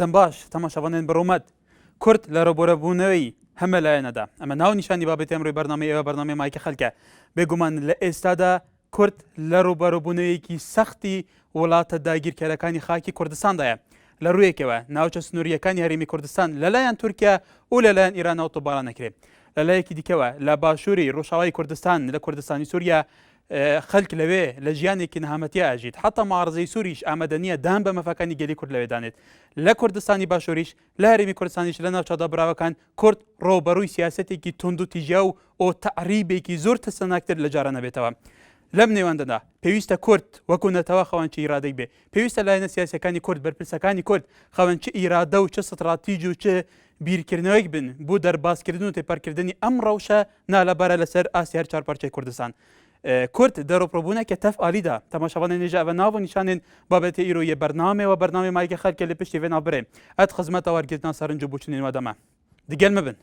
دەمباش تەماشاوانێن بەڕۆمەت کورد لە ڕۆبۆرەبوونەوەی هەمە لایەنەدا ئەمە ناو نیشانی بابێت ئەمڕۆی بەرنامەی ئێوە بەرنامەی مایکە خەڵکە بێگومان لە ئێستادا کورد لە ڕوبەڕۆبوونەوەیەکی سەختی وڵاتە داگیرکەرەکانی خاکی کوردستاندایە لە ڕوویەکەوە ناوچە سنووریەکانی هەرێمی کوردستان لەلایەن تورکیا و لەلایەن ئیران ئۆتۆباران نەکرێت لەلایەکی دیکەوە لە باشووری ڕۆژاوای کوردستان لە کوردستانی سووریا خەڵک لەوێ لە ژیانێکی نەهامەتی ئاژیت حتا ماڕزەی سووریش ئامادە نییە دان بە مەفەکانی گەلی کورد لەوێدانێت لە کوردستانی باشووریش لە هەرێمی کوردستانیش لە ناوچەدا براوەکان کورد ڕۆبەڕووی سیاسەتێکی تند و تیژیا و ئۆ تەعریبێکی زۆر تەسەناکتر لە جارە نەبێتەوە لەم نێوەندەدا پێویستە کورد وەکو نەتەوە خەوەنچی ئیرادەی بێ پێویستە لایەنە سیاسەکانی کورد بەرپرسەکانی کورد خەوەنچی ئیرادە و چه ستراتیژ و چه بیرکردنەوەیەک بن بۆ دەرباسکردن و تێپەرکردنی ئەم ڕەوشە نالەبارە لەسەر ئاسیا هەر چارپارچەی کوردستان کورد دەرۆپڕبوونەکە تەف ئالیدا تەماشاوانێن نێژە ئەوە ناو نیشانên بابەتە ئیرۆیە بەرنامەوە بەرنامەی مایکە خەڵکە لە پشتی وێ ناوبرێ ئەت خزمەتە وەرگرتنا سەرنج و بوچنین وەدەما دیگەل مەبن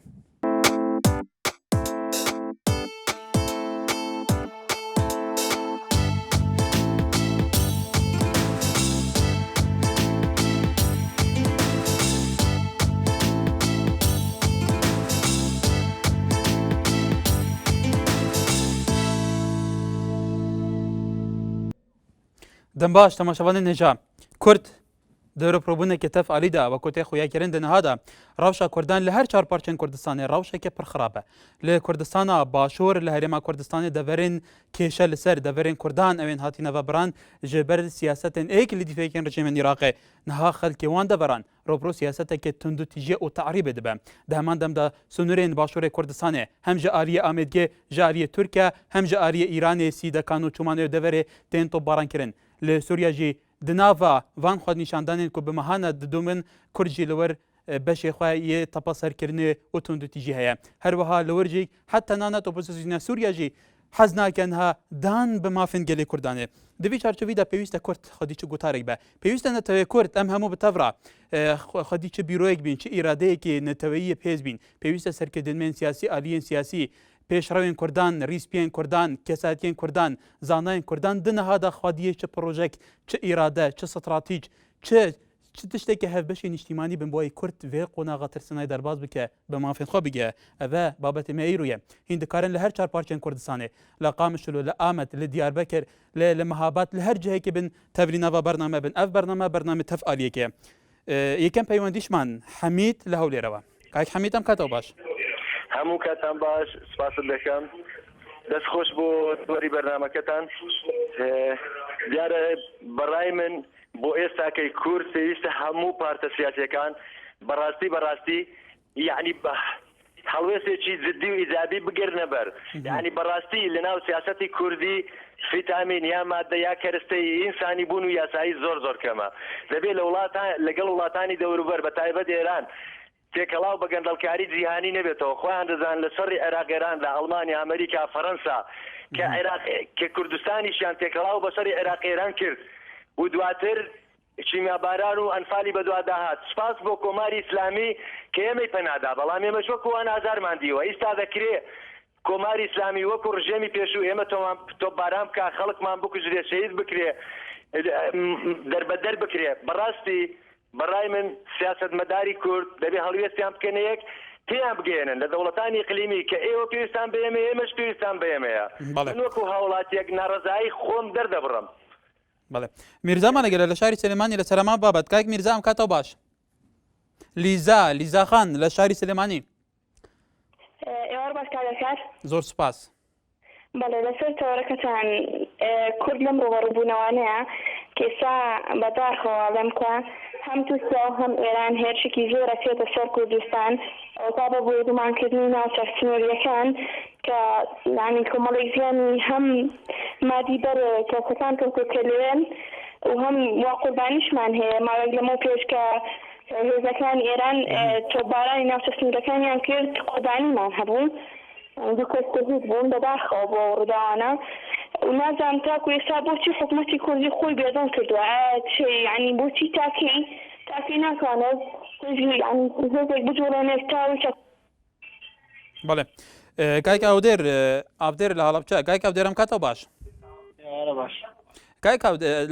دەمباش تەماشاوانێن نێژە کورد دەرۆپڕبوونێکی تەف ئالیدا وە کۆتەی خۆیاکردن دەنەهادا ڕەوشە کوردان لە هەر چارپارچەن کوردستانی ڕەوشێکی پڕخراپە لە کوردستانە باشوور لە هەرێما کوردستانی دەڤەرێن کێشە لەسەر دەڤەرێن کوردان ئەوێن هاتینەوە بڕان ژێبەر سیاسەتن ئەیەکی لە دیفێکێن ڕژێمێن عێراقێ نەها خەڵکێوان دەبەران ڕۆبرۆ سیاسەتێکی تند و تیژە و تەعریبێ دەبە دە هەمان دەمدا سنوورێن باشووری کوردستانێ هەم ژە ئالیە ئامێدگێ ژە ئالیە تورکیا هەم ژە ئالیە ئیرانێ سیدەکان و چومانێ دەڤەرێ تێن تۆپبارانکردن لە سووریاژی دناڤ وان خۆ نیشاندانên ku bi mehana didomin Kurd jî li wir beşê xwe yê tepa serkirinê û tundî jî heye her wiha li wir jî heta nanet opozisyona Sûriya jî hez nakin ha dan bi mafên gelê Kurdanê di vî çarçovî de pêwîst e Kurd xwedî çi gotarek be pêwîst e netewê Kurd em hemû bi tevra xwedî çi bîroyek bîn çi îradeyekê neteweyî pêz bîn pêwîst e serkirdinmên siyasî aliyên siyasî پێشڕەوێن کوردان ریسپیên کوردان کەساتیên کوردان زانایên کوردان دنەهادا خودیە چه پرۆژێک چه ئیرادە چه ستراتیج چه tiştekî hevbeşê niştîmanî bin bo Kurd vê qonaxa tirsinayê derbas bike bi mafên xwe bige ev e babetê me îro ye hîn dikarin li her çarparçên Kurdistanê li Qamişlo li Amed li Diyarbekir li Mehabat li her cihekê bin tevlî nava bername bin ev bername tev aliyekê yêkem peywendîşman Hemîd li Hewlêrê we kayek Hemîd em katەوە baş هەموو کاتان باش سپاست دەکەم دەست خۆش بۆ دووەری بەرنامەکەتان دیارە بەڕای من بۆ ئێستاکەی کورد پێویستە هەموو پارتە سیاسیەکان بەڕاستی یعنی هەڵوێستێکی جددی و ئیجابی بگرنە بەر یعنی بەڕاستی لەناو سیاسەتی کوردی فیتامین یا مادە یا کەرستەی ئینسانی بوون و یاسایی زۆر کەمە دەبێت لەگەڵ وڵاتانی دەوروبەر بە تایبەت ئێران تێکەڵاو بە گەندەڵکاری جیهانی نەبێتەوە خۆیان دەزان لە سەری عێراقێران لە ئەڵمانیا ئەمریکا فەڕەنسا کە کوردستانیشیان تێکەڵاو بە سەری عێراقێران کرد و دواتر چیماباران و ئەنفالی بەدووادا هات سپاس بۆ کۆماری ئیسلامی کە ئێمەی پەنادا بەڵام ئێمەش وەکوان ئازارمان دیوە ئیستا دەکرێت کۆماری ئیسلامی وەکو ڕژێمی پێشوو ئێمە تۆپباران بکە خەڵکمان بکوژرێ شەهید بکرێ دەربەدەر بکرێ بەڕاستی بەڕای من سیاسەتمەداری کورد دەبێ هەڵوێستیان بکەنەیەک تێیان بگەێنن لە دەوڵەتانی ئیقلیمی کە ئێوە پێویستان بە ئێمە ئێمەش پێویستان بە ئێمەیە من وەکو هاوڵاتیەک ناڕەزایی خۆم دەردەبڕم بەڵێ میرزامان ئەگەر لە شاری سلێمانی لە سەرما بابەت کاک میرزا ئەم کاتەوە باش لیزا خان لە شاری سلێمانی ئێوە باش کارەکەر زۆر سوپاس بەڵێ لەسەر تەوەرەکەتان کورد لەم ڕۆبەڕبوونەوانەیە کێسا بەداخەوە لەم کە هەم تووسیا و هەم ئێران هێرشێکی زۆرە چێتە سەر کوردستان ئەوتا بە بۆ دومانکردنی ناوچە سنووریەکان کە یعنی کۆمەڵێک زیانی هەم مادی بەر کەسەکان کەوتۆکە لێن و هەم وا قوربانیشمان هەیە ماوەیەک لەمە پێش کە هێزەکانی ئێران تۆپبارانی ناوچە سنوورەکانیان کرد قوربانیمان هەبوون دوو کەس تەهید بوون بەداخەوە بۆ ڕووداوانە و نازانم تاکو ئێستا بۆچی حکوومەتی کوردی خۆی بێدەن کردووە یعنی بۆچی تاکی ناتوانێت هێزێک بجوڵێنێت تاویکە بەڵێ کایک ئەودێر ئابدێر لە هەڵەبچە کایک ئەودێرم کاتەوە باش کاک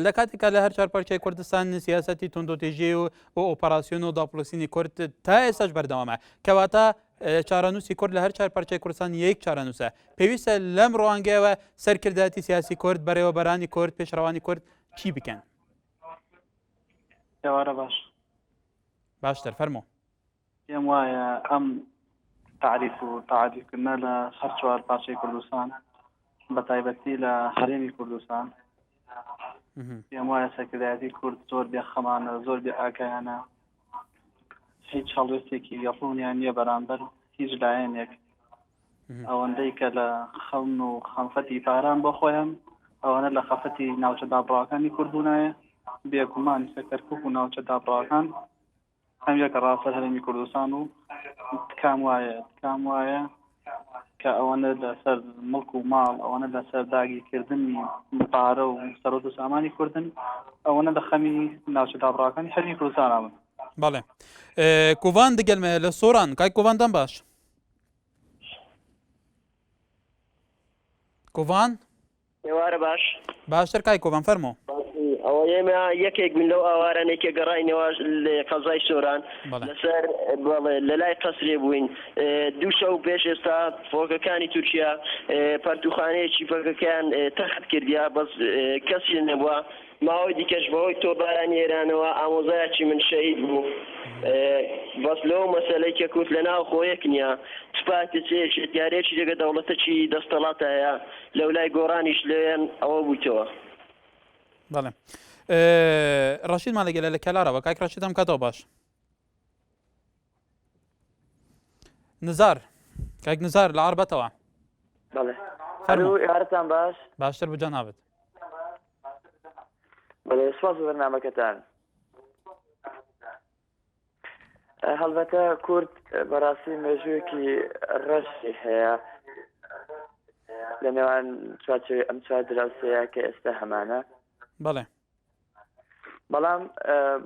لە کاتێکا لە هەر چارپارچەی کوردستان سیاسەتی تونندۆتێژی و بۆ ئۆپەراسیۆن و داپۆلسینی کورد تا ئێستاش بەردەوامە کەواتە چارەنووسی کورد لە هەر چارپارچەی کوردستان یەک چارەنووسە پێویستە لەم ڕوانگەیەوە سەرکردایەتی سیاسی کورد بەڕێوەبەرانی کورد پێشڕەوانی کورد چی بکەن؟ ئێوارە باشتر فەرموو. پێم وایە ئەم تعریف و تعریفکردنە لە هەر چوار پارچەی کوردستان بە تایبەتی لە هەرێمی کوردستان پێم وایە سەرکردایەتی کورد زۆر بێخەمانە زۆر بێ ئاگایانە هیچ هەڵوێستێکی ڕوونیان نییە بەرامبەر هیچ لایەنێک ئەوەندەی کە لە خەون و خەمفەتی پاران بۆ خۆیان ئەوانە لە خەفەتی ناوچە دابڕاکانی کوردبوونایە بێگومانی سەرکەرکوب و ناوچە دابڕاکان هەم یەکە ڕاستە هەرێمی کوردستان و تکام وایە کە ئەوانە لەسەر مڵک و ماڵ ئەوانە لەسەر داگیرکردنی پارە و سەرۆت و سامانی کوردن ئەوانە لە خەمی ناوچە دابڕاکانی هەرێمی کوردستان بن. بەڵێ کوڤان دگەلمێ لە سۆران کای کوڤاندان باش کوڤان ئێوارە باشتر کای کوڤان فەرموو. ئەوە ئێمە یەکێک بن لەو ئاوارانێکە گەڕاینەوە لە قەزای سۆران لەسەر لە لای قەسرێ بووین دوو شەو پێش ئێستا فۆکەکانی تورکیا پەرتوخانەیەکی فەکەکەیان تەخت کردیا بەس کەسی نەبووە ماوەی دیکەش بەهۆی تۆبارانی ئێرانەوە ئامۆزایەکی من شەهید بوو بەس لەو مەسەلەی کە کورد لە ناو خۆیەک نییە سوپاتی چێتیارێکی لەگە دەوڵەتەکی دەستەڵات هەیە لەو لای گۆڕانیش لێیان ئەوە بوویتەوە. بەڵێ ڕەشیدمان لەگەلە لە کەلارەوە کاک ڕەشید ئەم کاتەوە باش نزار کاک نزار لە عەربەتەوە ئێوارەتان باشتر بجا ناوێت. بەڵێ سوپاس بە بەرنامەکەتان. هەڵبەتە کورد بەڕاستی مێژوویەکی ڕەشی هەیە لە نێوان ئەم چوار دراوسەیە کە ئێستا هەمانە. بەڵێ بەڵام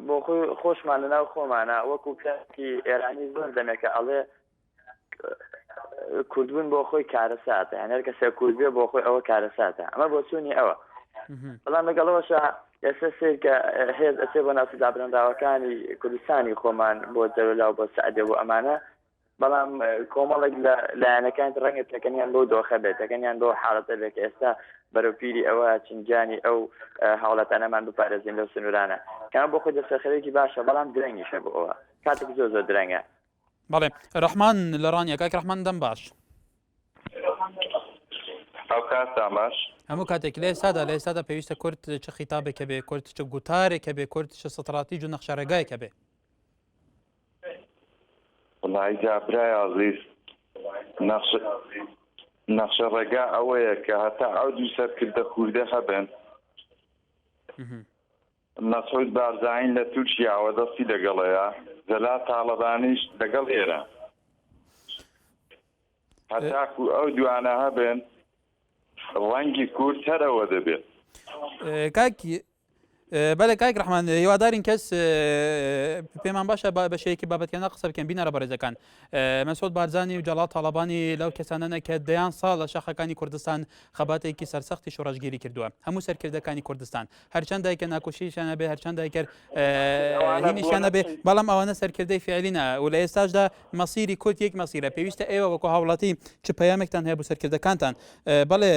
بۆ خۆی خۆشمان لەناو خۆمانە وەکو پیاکی ئێرانی زۆر دەمێکە ئەڵێ کوردبوون بۆ خۆی کارەساتە یان هەر کەسێ کورد بێ بۆ خۆی ئەوە کارەساتە ئەمە بۆ چوونی ئەوە بەڵام لەگەڵەوەشە ئێستا سیر کە هێز ئەچێ بۆ ناوچە دابڕێنراوەکانی کوردستانی خۆمان بۆ جەولا و بۆ سەعدێ بۆ ئەمانە بەڵام کۆمەڵێک لە لایەنەکان ڕەنگە تەکەنیان بۆ دۆخە بێت تەکەنیان بۆ حاڵەتە بێت کە ئێستا بەرەوپیری ئەوە چنجانی ئەو هاوڵاتانەمان بپارێزین لەو سنوورانە کەمە بۆ خۆی دەسەخەرێکی باشە بەڵام درەنگیشە بۆ ئەوە کاتێک زۆر زۆر درەنگە. بەڵێ ڕەحمان لە ڕانیە کاک ڕەحمان دەم باش ئەو کاتان باش هەموو کاتێک لە ئێستادا لە ئێستادا پێویستە کورد چ خیتابێکە بێ کورد چ گوتارێکە بێ کورد چ ستراتیژ و نەخشارەگایەکە بێ. وڵای جابرای عەزیز نەخشە ڕێگا ئەوەیە کە هەتا ئەو دوو سەرکردە کوردە هەبن مەسعود بارزانین لە تورکیاوە دەستی لەگەڵەیە جەلال تاڵەبانیش لەگەڵ ئێرە هەتاکو ئەو دوانە هەبن ڕەنگی کورد هەرەوە دەبێت. کاکی بەڵێ کاک ڕەحمان هیوادارین کەس پێمان باشە بە شەیەکی بابەتیانە قسە بکەن بینەرە بەڕێزەکان مەسعود بارزانی و جەلال تاڵەبانی لەو کەسانەنە کە دەیان ساڵ لە شاخەکانی کوردستان خەباتێکی سەرسەختی شۆڕەشگیری کردووە هەموو سەرکردەکانی کوردستان هەرچەندای کە ناکۆشیشانە بێ هەرچەندای کرد هینیشانە بێ بەڵام ئەوانە سەرکردەی فعلینە و لە ئێستاشدا مەسیری کورد یەک مەسیرە پێویستە ئێوە وەکو هاوڵاتی چ پەیامێکتان هەیە بۆ سەرکردەکانتان. بەڵێ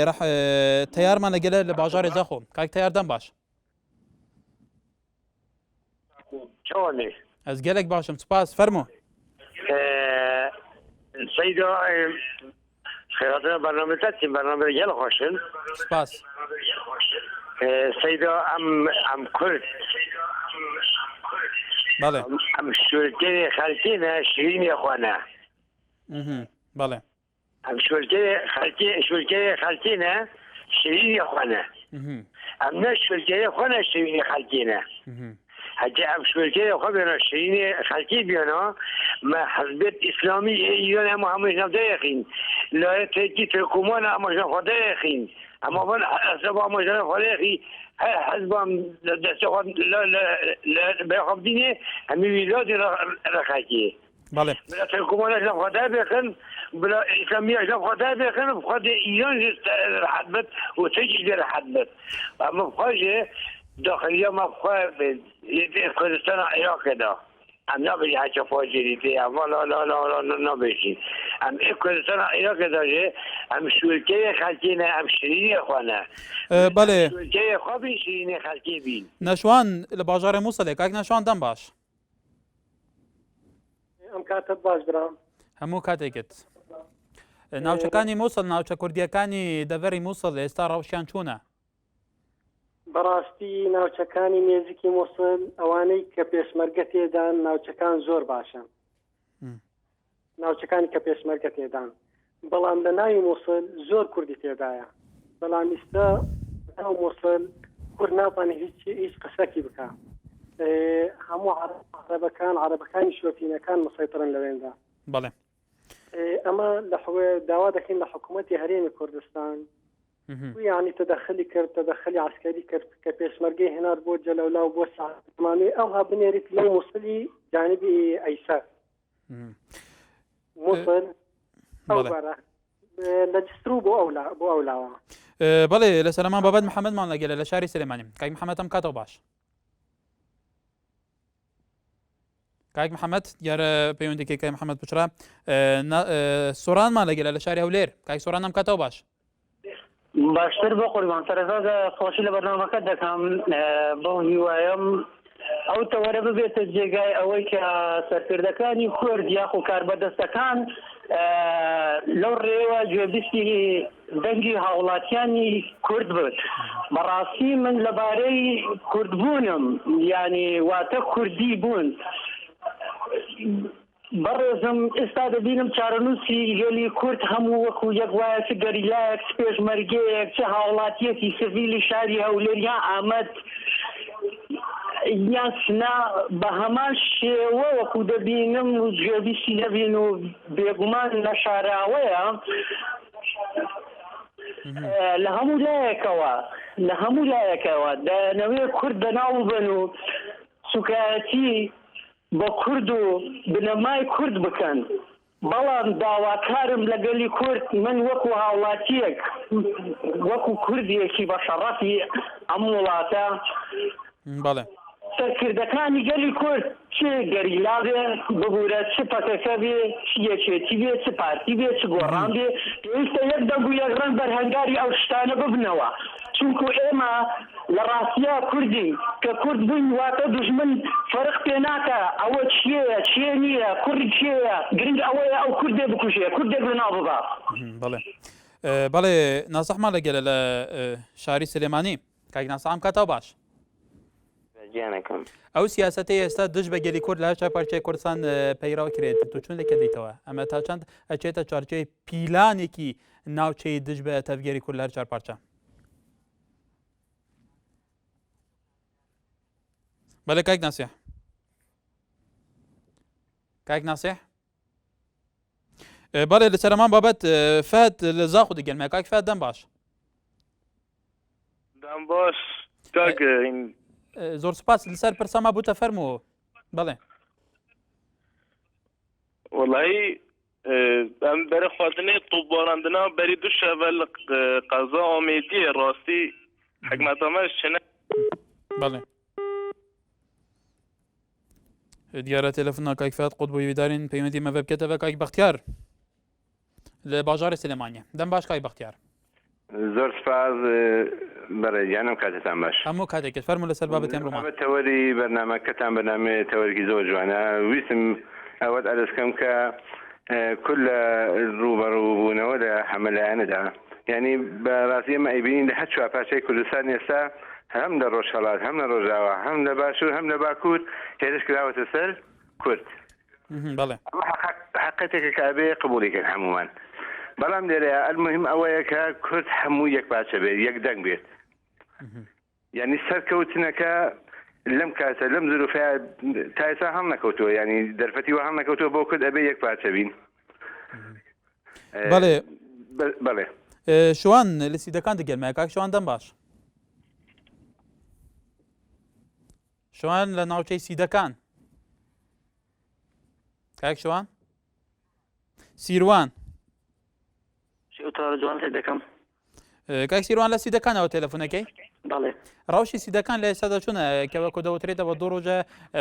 تەیارمان لەگەلە لە باژارێ زەخۆ کاک تەیاردەم باش چۆنێ ئەس گەلێک باشم سپاس فەرموو. سەیدا خێراتە بەرنامەتەتی بەرنامە گەل خۆشن سپاس سەیدا ئەم کورد بەڵێ ئەم شوورگەی خەلکینە شیرینی خوانە بەڵێ ئەم شوورگەی خەلکینە شیرینی خوانە ئەم نە شوورگەی خۆنە شیرینی خەلکینە هەجێ ئەم شوورگەی خۆ بێنە شیرینی خەلکی بێنەوە مە حەزبێت ئیسلامی ئیران هەموو هەمووشنە دەیەخین لایەتێکی ترکومانە ئەمەژنە خۆ دەیەخین ئەمە بن ئەسەب ئەمەژنە خۆ دەیەخی هەر حەزبام دەستە خۆ بێخەبدینێ هەمی ویلۆتی ڕەخەکی بله بلا تركمانش لم خدا بخن بلا إسلاميش لم خدا بخن بخدا إيران راحت بت وتجي راحت بت أما بخاجة داخلية ما بخا كردستان عراق كده ام نبیشی هچه فاجری تی اما لا نبیشی ام کردستان عراق داره ام شورکه خلکینه ام شیرینی خوانه بله شورکه خوابی شیرینی خلکی بین نشوان لباجار موصل کاک نشوان دم باش ام کاتب باش برام هەموو کاتێکت ناوچەکانی مووسڵ ناوچە کوردیەکانی دەڤەری مووسڵ ئێستا ڕەوشیان چوونە بەڕاستی ناوچەکانی نێزیکی مووسڵ ئەوانەی کە پێشمەرگە تێدان ناوچەکان زۆر باشن ناوچەکانی کە پێشمەرگە تێدان بەڵام لە ناوی مووسڵ زۆر کوردی تێدایە بەڵام ئێستا ناو مووسڵ کورد ناتوانێت هیچ قسەکی بکە هەموو عەرەبەکانی شۆتینەکان مسەیترن لەوێندا بەڵێ ئەمە لە داوا دەکەین لە حکوومەتی هەرێمی کوردستان یعنی تدخلی کرد تدخلی عسکری کرد کە پێشمەرگەی هێنار بۆ جەلەولا و بۆ سامانوی ئەوها بنێریت لەو مووسڵی جانبی ئەیسەر مووسڵ ئەو بەرە لە جستر بۆ ئەولاوە بەڵێ لە سەرمان بابەت محەممەدمان لەگەلە لە شاری سلێمانیم کاک محەممەد ئەم کاتەوە باش کاک محەممەد دیارە پەیوەندێکی کای محەممەد پچرا سۆرانمان لەگەلە لە شاری هەولێر کاک سۆران ئەم کاتەوە باش باشتر بۆ قوربان سەرەتا خۆشی لە بەرنامەکە دەکەم بۆ هیوایم ئەو تەوەرە ببێتە جێگای ئەوەی کە سەرکردەکانی کورد یاخو کاربەدەستەکان لەو ڕێوە گوێبیستی دەنگی هاوڵاتیانی کورد بێت بەڕاستی من لەبارەی کوردبوونم یعنی واتە کوردی بوون بەڕێزم ئێستا دەبینم چارەنووسی هێلی کورد هەموو وەکو یەک وایە چ گەریلایەک چ پێشمەرگەیەک چه هاوڵاتیەتی سڤیلی شاری هەولێر یان ئامەد یان سنا بە هەمان شێوە وەکو دەبینم و گوێبیستی نەبین و بێگومان نەشاراوەیە لە هەموو لایەکەوە دەنەوێ کورد بەناو بن و سوکایەتی بە کورد و بنەمای کورد بکەن بەڵام داواکارم لەگەلی کورد من وەکو هاوڵاتیەک وەکو کوردیەکی بە شەڕەفی ئەم وڵاتە بەڵێ سەرکردەکانی گەلی کورد چه گەریلا بێ ببوورە چ پەکەکە بێ چ یەکێتی بێ چ پارتی بێ چ گۆڕان بێ پێویستە یەک دەنگ و یەکڕەنگ بەرهەنگاری ئەو شتانە ببنەوە چونکو ئێمە لە ڕاستیە کوردین کە کورد بووین واتە دوژمن فەرق پێ ناکە ئەوە چییە چیە نییە کوڕ چییە گرنگ ئەوەیە ئەو کوردێ بکوژێ کوردێک لەناو ببا بەڵێ بەڵێ ناسەحمان لەگەلە لە شاری سلێمانی کاک ناسەحام کاتەوە باش ئەو سیاسەتی ئێستا دژ بە گەلی کورد لە هەر چاپارچەی کوردستان پەیڕاو کرێت تو چون لێکە دەیتەوە ئەمە تا چەند ئەچێتە چارچەی پیلانێکی ناوچەی دژ بە تەفگەری کورد لە هەر چارپارچە بەڵێ کاک ناسیح بەڵێ لە سەرمان بابەت فەت لە زاخ و دەگەلمە کاک فەت دەم باش دەم باش کاک زۆر سوپاس لەسەر پرسەما بووتە فەرمووە بەڵێ وەڵایی ئەم بەرە خواردنەی تووبڕاندنا بەری دوو شەڤە لە قەزا ئۆمێدیە ڕاستی حکمەتەمەش چنە بەڵێ دیارە تەلەفۆنا کاک فەت قوت بۆ ویدارین پەیوەندی مەڤە بکەتەوە کاک بەختیار لە باژاری سلێمانیە دەم باش کاک بەختیار زۆر سپاس بەڕێزیانم کاتتان باش هەموو کاتێکت فەرموو لەسەر بابەتی ئەمڕۆمان تەوەری بەرنامەکەتان بەنامێ تەوەرکی زۆر جوانە ویستم ئەوەت ئەدەستکەم کە کل لە ڕوبەڕووبوونەوە لە هەمەلایەنەدا یعنی بەڕاستی ئێمە ئەیبینین لە هەر چوارپارچەی کوردستان ئێستا هەم لە ڕۆژهەڵات هەم لە ڕۆژاوا هەم لە باشوور هەم لە باکوور هێرش کراوەتە سەر کورد بەڵێ حقیقەتێکە کابێ قبولیکەن هەمومان بەڵام لێرەیە ئەلمهم ئەوەیە کە کورد هەموو یەک پارچە بێت یەک دەنگ بێت یعنی سەرکەوتنەکە لەم کاتە لەم زروفەیە تا ئێستا هەڵ نەکەوتووە ینی دەرفەتیوە هەڵ نەکەوتووە بۆ کورد ئەبێ یەک پارچە بین بەڵێ بەڵێ شوان لە سیدەکان دەگەلمە کاک شوان دەم باش شوان لە ناوچەی سیدەکان کاک شوان سیروان جوان دەکەم کاک سیروان لە سیدەکانەوە تەلەفۆنەکەی بەڵێ ڕەوشی سیدەکان لە ئێستادا چونە کە وەکو دەوترێتە بە دوو ڕۆژە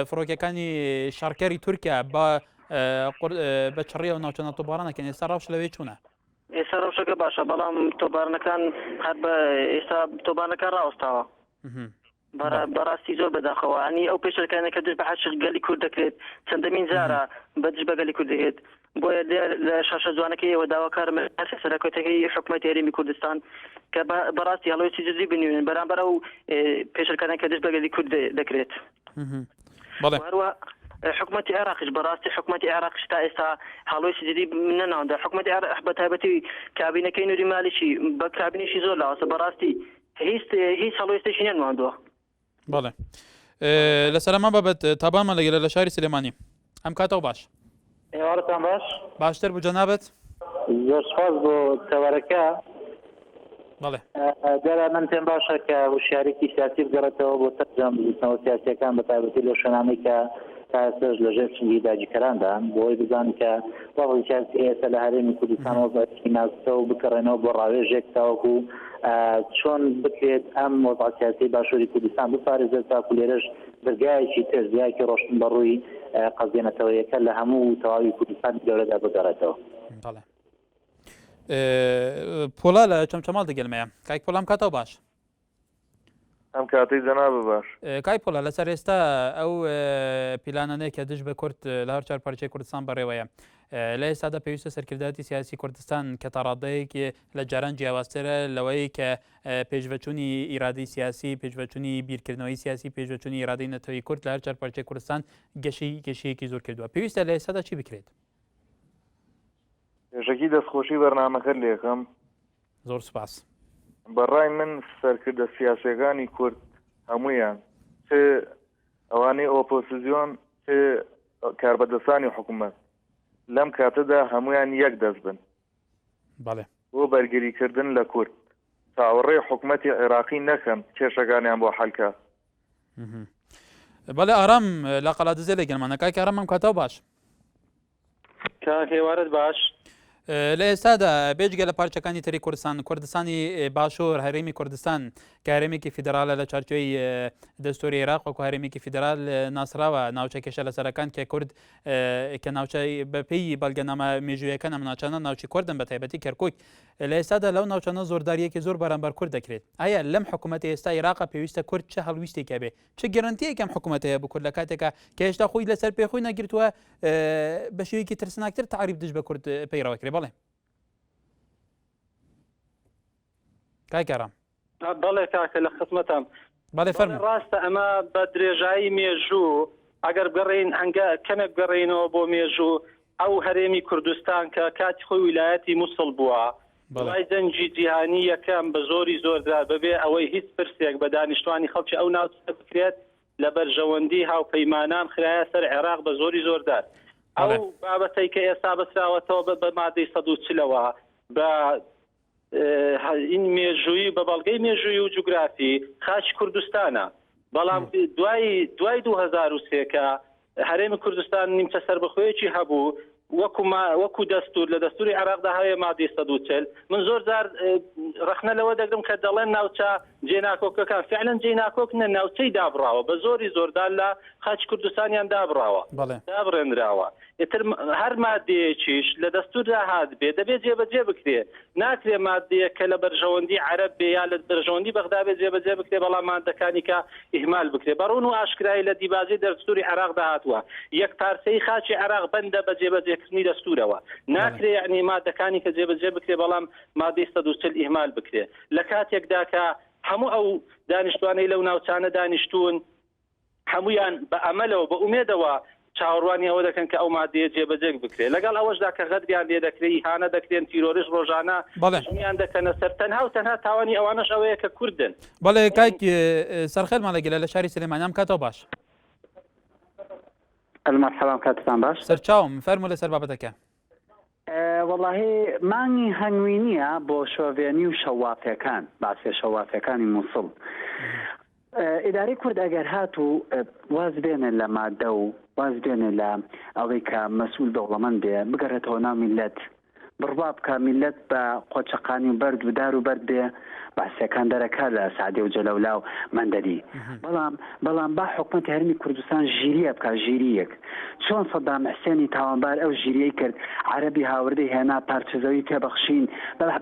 فڕۆکیەکانی شارکەری تورکیا بە چڕیە و ناوچە تۆبارانەکەن ئێستا ڕەوش لەوێ چوونە ئێستا ڕەوشەکە باشە بەڵام تۆبارنەکان هەر بە ئێستا تۆبارنەکان ڕاوەستاوە بەڕاستی زۆر بەداخەوە ئەنی ئەو پێشەکانەکە دش بە حەشق گەلی کورد دەکرێت چەندەمین جارە بەدش بە گەلی کورد دەکرێت بۆیە لە شاشە جوانەکەی ئەوە داواکارم سەرکەوتەکەی حکوومەتی هەرێمی کوردستان کە بەڕاستی هەڵۆی جزئی بنوێن بەرامبەر ئەو پێشەکانەکە دش بە گەلی کورد دەکرێت حکوومەتی عێراقیش بەڕاستی حکوومەتی عێراقیش تا ئێستا هەڵۆی سجدی نەناوندا حکوومەتی عێراق بە تایبەتی کابینەکەی نوری مالیشی بە کابینیشی زۆر لاوەسە بەڕاستی هیچ هەڵۆیستێکی نێنماندووە بەڵێ لەسەرما بابەت تابانمان لەگەلە لە شاری سلێمانی ئەم کاتەوە باش ئێوارتان باش باشتر بوو جەنابەت زۆر سپاس بۆ تەوەرەکە بەڵێ دیارە من پێم باشە کە وشیارێکی سیاسی بگەڕێتەوە بۆ سەرجەم بزنەوە سیاسیەکان بە تایبەتی لەو شوێنانەی کە تا ئێستاش لەژێر چنگی داگیرکەراندا بۆی بزانین کە وەڵی سیاسی ئێستا لە هەرێمی کوردستانەوە بەچی نازتەوە بکەڕێنەوە بۆ ڕاوێژێک تاوەکو چۆن بکرێت ئەم وەضع سیاسی باشووری کوردستان بپارێزێت تاکو لێرەش دەرگایەکی تێزیاکی ڕۆشتن بەڕووی قەزیێنەتەوەیەکە لە هەموو تەواوی کوردستان گەورەدا بگەڕێتەوە. پۆلا لە چەمچەماڵ دەگەلمەیە کاک پۆلام کاتەوە باش ئەم کاتی جەنابە باش کای پۆلا لەسەر ئێستا ئەو پیلانانەیە کە دژ بە کورد لە هەر چار پارچەی کوردستان بەڕێوەیە لە ئێستادا پێویستە سەرکردایەتی سیاسی کوردستان کە تاڕادەیەکی لە جاران جیاوازترە لەوەی کە پێشڤەچوونی ئیرادی سیاسی پێشڤەچوونی بیرکردنەوەی سیاسی پێشڤەچوونی ئیرادی نەتەوەی کورد لە هەر چار پارچەی کوردستان گەشەیەکی زۆر کردووە پێویستە لە ئێستادا چی بکرێت پێشەکی دەستخۆشی بەرنامەکە لێکەم زۆر سپاس بەڕای من سەرکردە سیاسەکانی کورد هەمویان چ ئەوانەی ئۆپۆسیزیۆن چ کاربەدەستانی حکوومەت لەم کاتەدا هەمویان یەک دەست بن بۆ بەرگریکردن لە کورد چاوەڕێی حکوومەتی عێراقی نەکەن کێشەکانیان بۆ حەلکە بەڵێ ئارام لە قەڵاتدزێ لەگەلمانە کاکی ئارام ئەم کاتەوە باش کاکێوارت باش لە ئێستادا بێجگە لە پارچەکانی تری کوردستانی باشوور هەرێمی کوردستان کە هەرێمێکی فیدرالە لە چارچۆی دەستوری عێراق وەکو هەرێمێکی فیدرال ناسراوە ناوچە کێشە لەسەرەکان کە کورد کە ناوچەی بەپێی بەڵگەنامە مێژوویەکە ناچانە ناوچی کوردن بە تایبەتی کەرکک لە ئێستادا لەو ناوچانە زۆرداریەکی زۆر بەرامبەر کورد دەکرێت ئایا لەم حکوومەتی ئێستا عێراق پێویستە کورد چه هەڵویستێکە بێ چه گەرانتیەکەم حکوومەتەیە بە کورد لە کاتێکە کە هێشتا خۆی لەسەر پێخۆی نەگرتووە بە شێوەیەکی ترسناکتر تعریف دژ بە کورد پەیڕەوەکرێ بەڵێ کاکەڕام بەڵێ کاکە لە خزمەتم بەڵێ فەرموو ڕاستە ئەمە بە درێژایی مێژوو ئەگەر بگەڕین هەنگە کەمێک بگەڕینەوە بۆ مێژوو ئەو هەرێمی کوردستان کە کاتی خۆی ویلایەتی مووسڵ بووە وای دەنجی جیهانی یەکەم بە زۆری زۆردا بەبێ ئەوەی هیچ پرسێک بە دانیشتوانی خەڵکی ئەو ناوچە بکرێت لە بەرژەوەندی هاوپەیمانان خرایە سەر عێراق بە زۆری زۆردار ئەو بابەتەی کە ئێستا بەسراوەتەوە بە مادەی 140ەوە بە این مێژووی بە بەڵگەی مێژووی و جوگرافی خاچ کوردستانە بەڵام دوای 2003 کە هەرێمی کوردستان نیمچە سەربەخۆیەکی هەبوو وەکو دەستور لە دەستوری عێراقدا هەیە مادەی 140 من زۆر جار ڕخنە لەوە دەگرم کە دەڵێن ناوچە جێناکۆکەکان فعلەن جێناکۆک نە ناوچەی دابڕاوە بە زۆری زۆردار لە خاچ کوردستانیان دابڕاوە دابڕێنراوە ئیتر هەر مادەیەکیش لە دەستوردا هات بێ دەبێت جێبەجێ بکرێ ناکرێ مادەیە کە لە بەرژەوەندی عەرەب بێ یا لە بەرژەوەندی بەغدا بێ جێبەجێ بکرێ بەڵام مادەکانی کە ئیهمال بکرێ بەڕوون و ئاشکرای لە دیباجەی دەستوری عێراقدا هاتووە یەک پارچەی خاچی عێراق بەندە بە جێبەجێکردنی دەستورەوە ناکرێ یعنی مادەکانی کە جێبەجێ بکرێ بەڵام مادەی 140 ئیهمال بکرێ لە کاتێکدا کە هەموو ئەو دانیشتوانەی لەو ناوچانە دانیشتوون هەمویان بە ئەمەلەوە بە ئومێدەوە چاوەڕوانی ئەوە دەکەن کە ئەو مادەیە جێبەجێ بکرێت لەگەڵ ئەوەشدا کە غەدریان لێ دەکرێت ئیهانە دەکرێن تیرۆریست ڕۆژانە ژمیان دەکەنە سەر تەنها و تەنها تاوانی ئەوانەش ئەوەیە کە کوردن بەڵێ کاک سەرخێلمان لەگەلە لە شاری سلێمانیام کاتەوە باش المەرحەبا کاتتان باش سەرچاوم فەرموو لەسەر بابەتەکە وەڵاهی مانگی هەنگوینیە بۆ شۆڤێنی و شەوافەکان باسێ شەوافەکانی مووسڵ ئیدارەی کورد ئەگەر هات و واز بێنن لە مادە و واز بێنێ لە ئەوەی کە مەسئول دەوڵەمەند بێ بگەڕێتەوە ناو میلەت بڕوا بکە میلەت بە قۆچەقانی و بەرد و دار و بەرد بێ باسیەکان دەرەکە لە سعدێ و جەلەولا و مەندەری بەڵام با حکومەتی هەرمی کوردستان ژیریە بکە ژیریەک چۆن سەدام حسێنی تاوانبار ئەو ژیریەی کرد عەرەبی هاوردەی هێنا پارچەزەوی تێبەخشین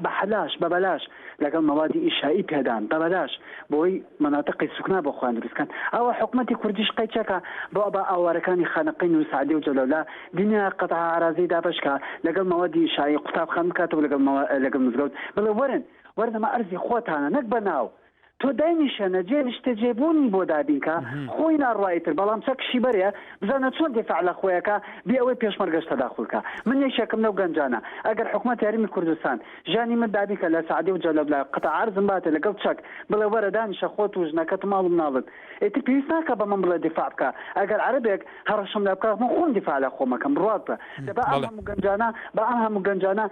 بە حەلاش بە بەلاش لەگەڵ مەوادی ئیشایی پێدان بە بەلاش بۆی مناتقی سوکنا بۆ خۆیان دروستکەن ئەوە حکومەتی کوردیش قەیچەکە بۆ بە ئاوارەکانی خانەقین و سعدێ و جەلەولا دنیا قەتع ئارازەی دابشکە لەگەڵ مەوادی ئیشایی قوتابخان بکاتەوە لەگەڵ مزگەوت بڵێ وەرن ئەمە ئەرزی خۆتانە نەک بەناو تۆ داینیشەنە جێنیشتە جێبوونی بۆ دابینکە خۆی ناڕایتر بەڵام چەکشی بەرێ بزانە چۆن دفاع لە خۆیەکە بێ ئەوەی پێشمەرگەش تەداخولکە من یەکێکم لەو گەنجانە ئەگەر حکومەتی هەرمی کوردستان ژانی من دابیکە لە سعدێ و جەلەولا قەتع عەرزم باتە لەگەڵ چەک بڵێ وەرە دانیشە خۆت و ژنەکەت و ماڵ و مناڵت ئیتر پێویست ناکە بە من بڵێ دفاع بکە ئەگەر عەرەبێک هەڕەشم لە بکە من خۆم دفاع لە خۆمەکەم بڕوا بکە بە ئەم هەموو گەنجانە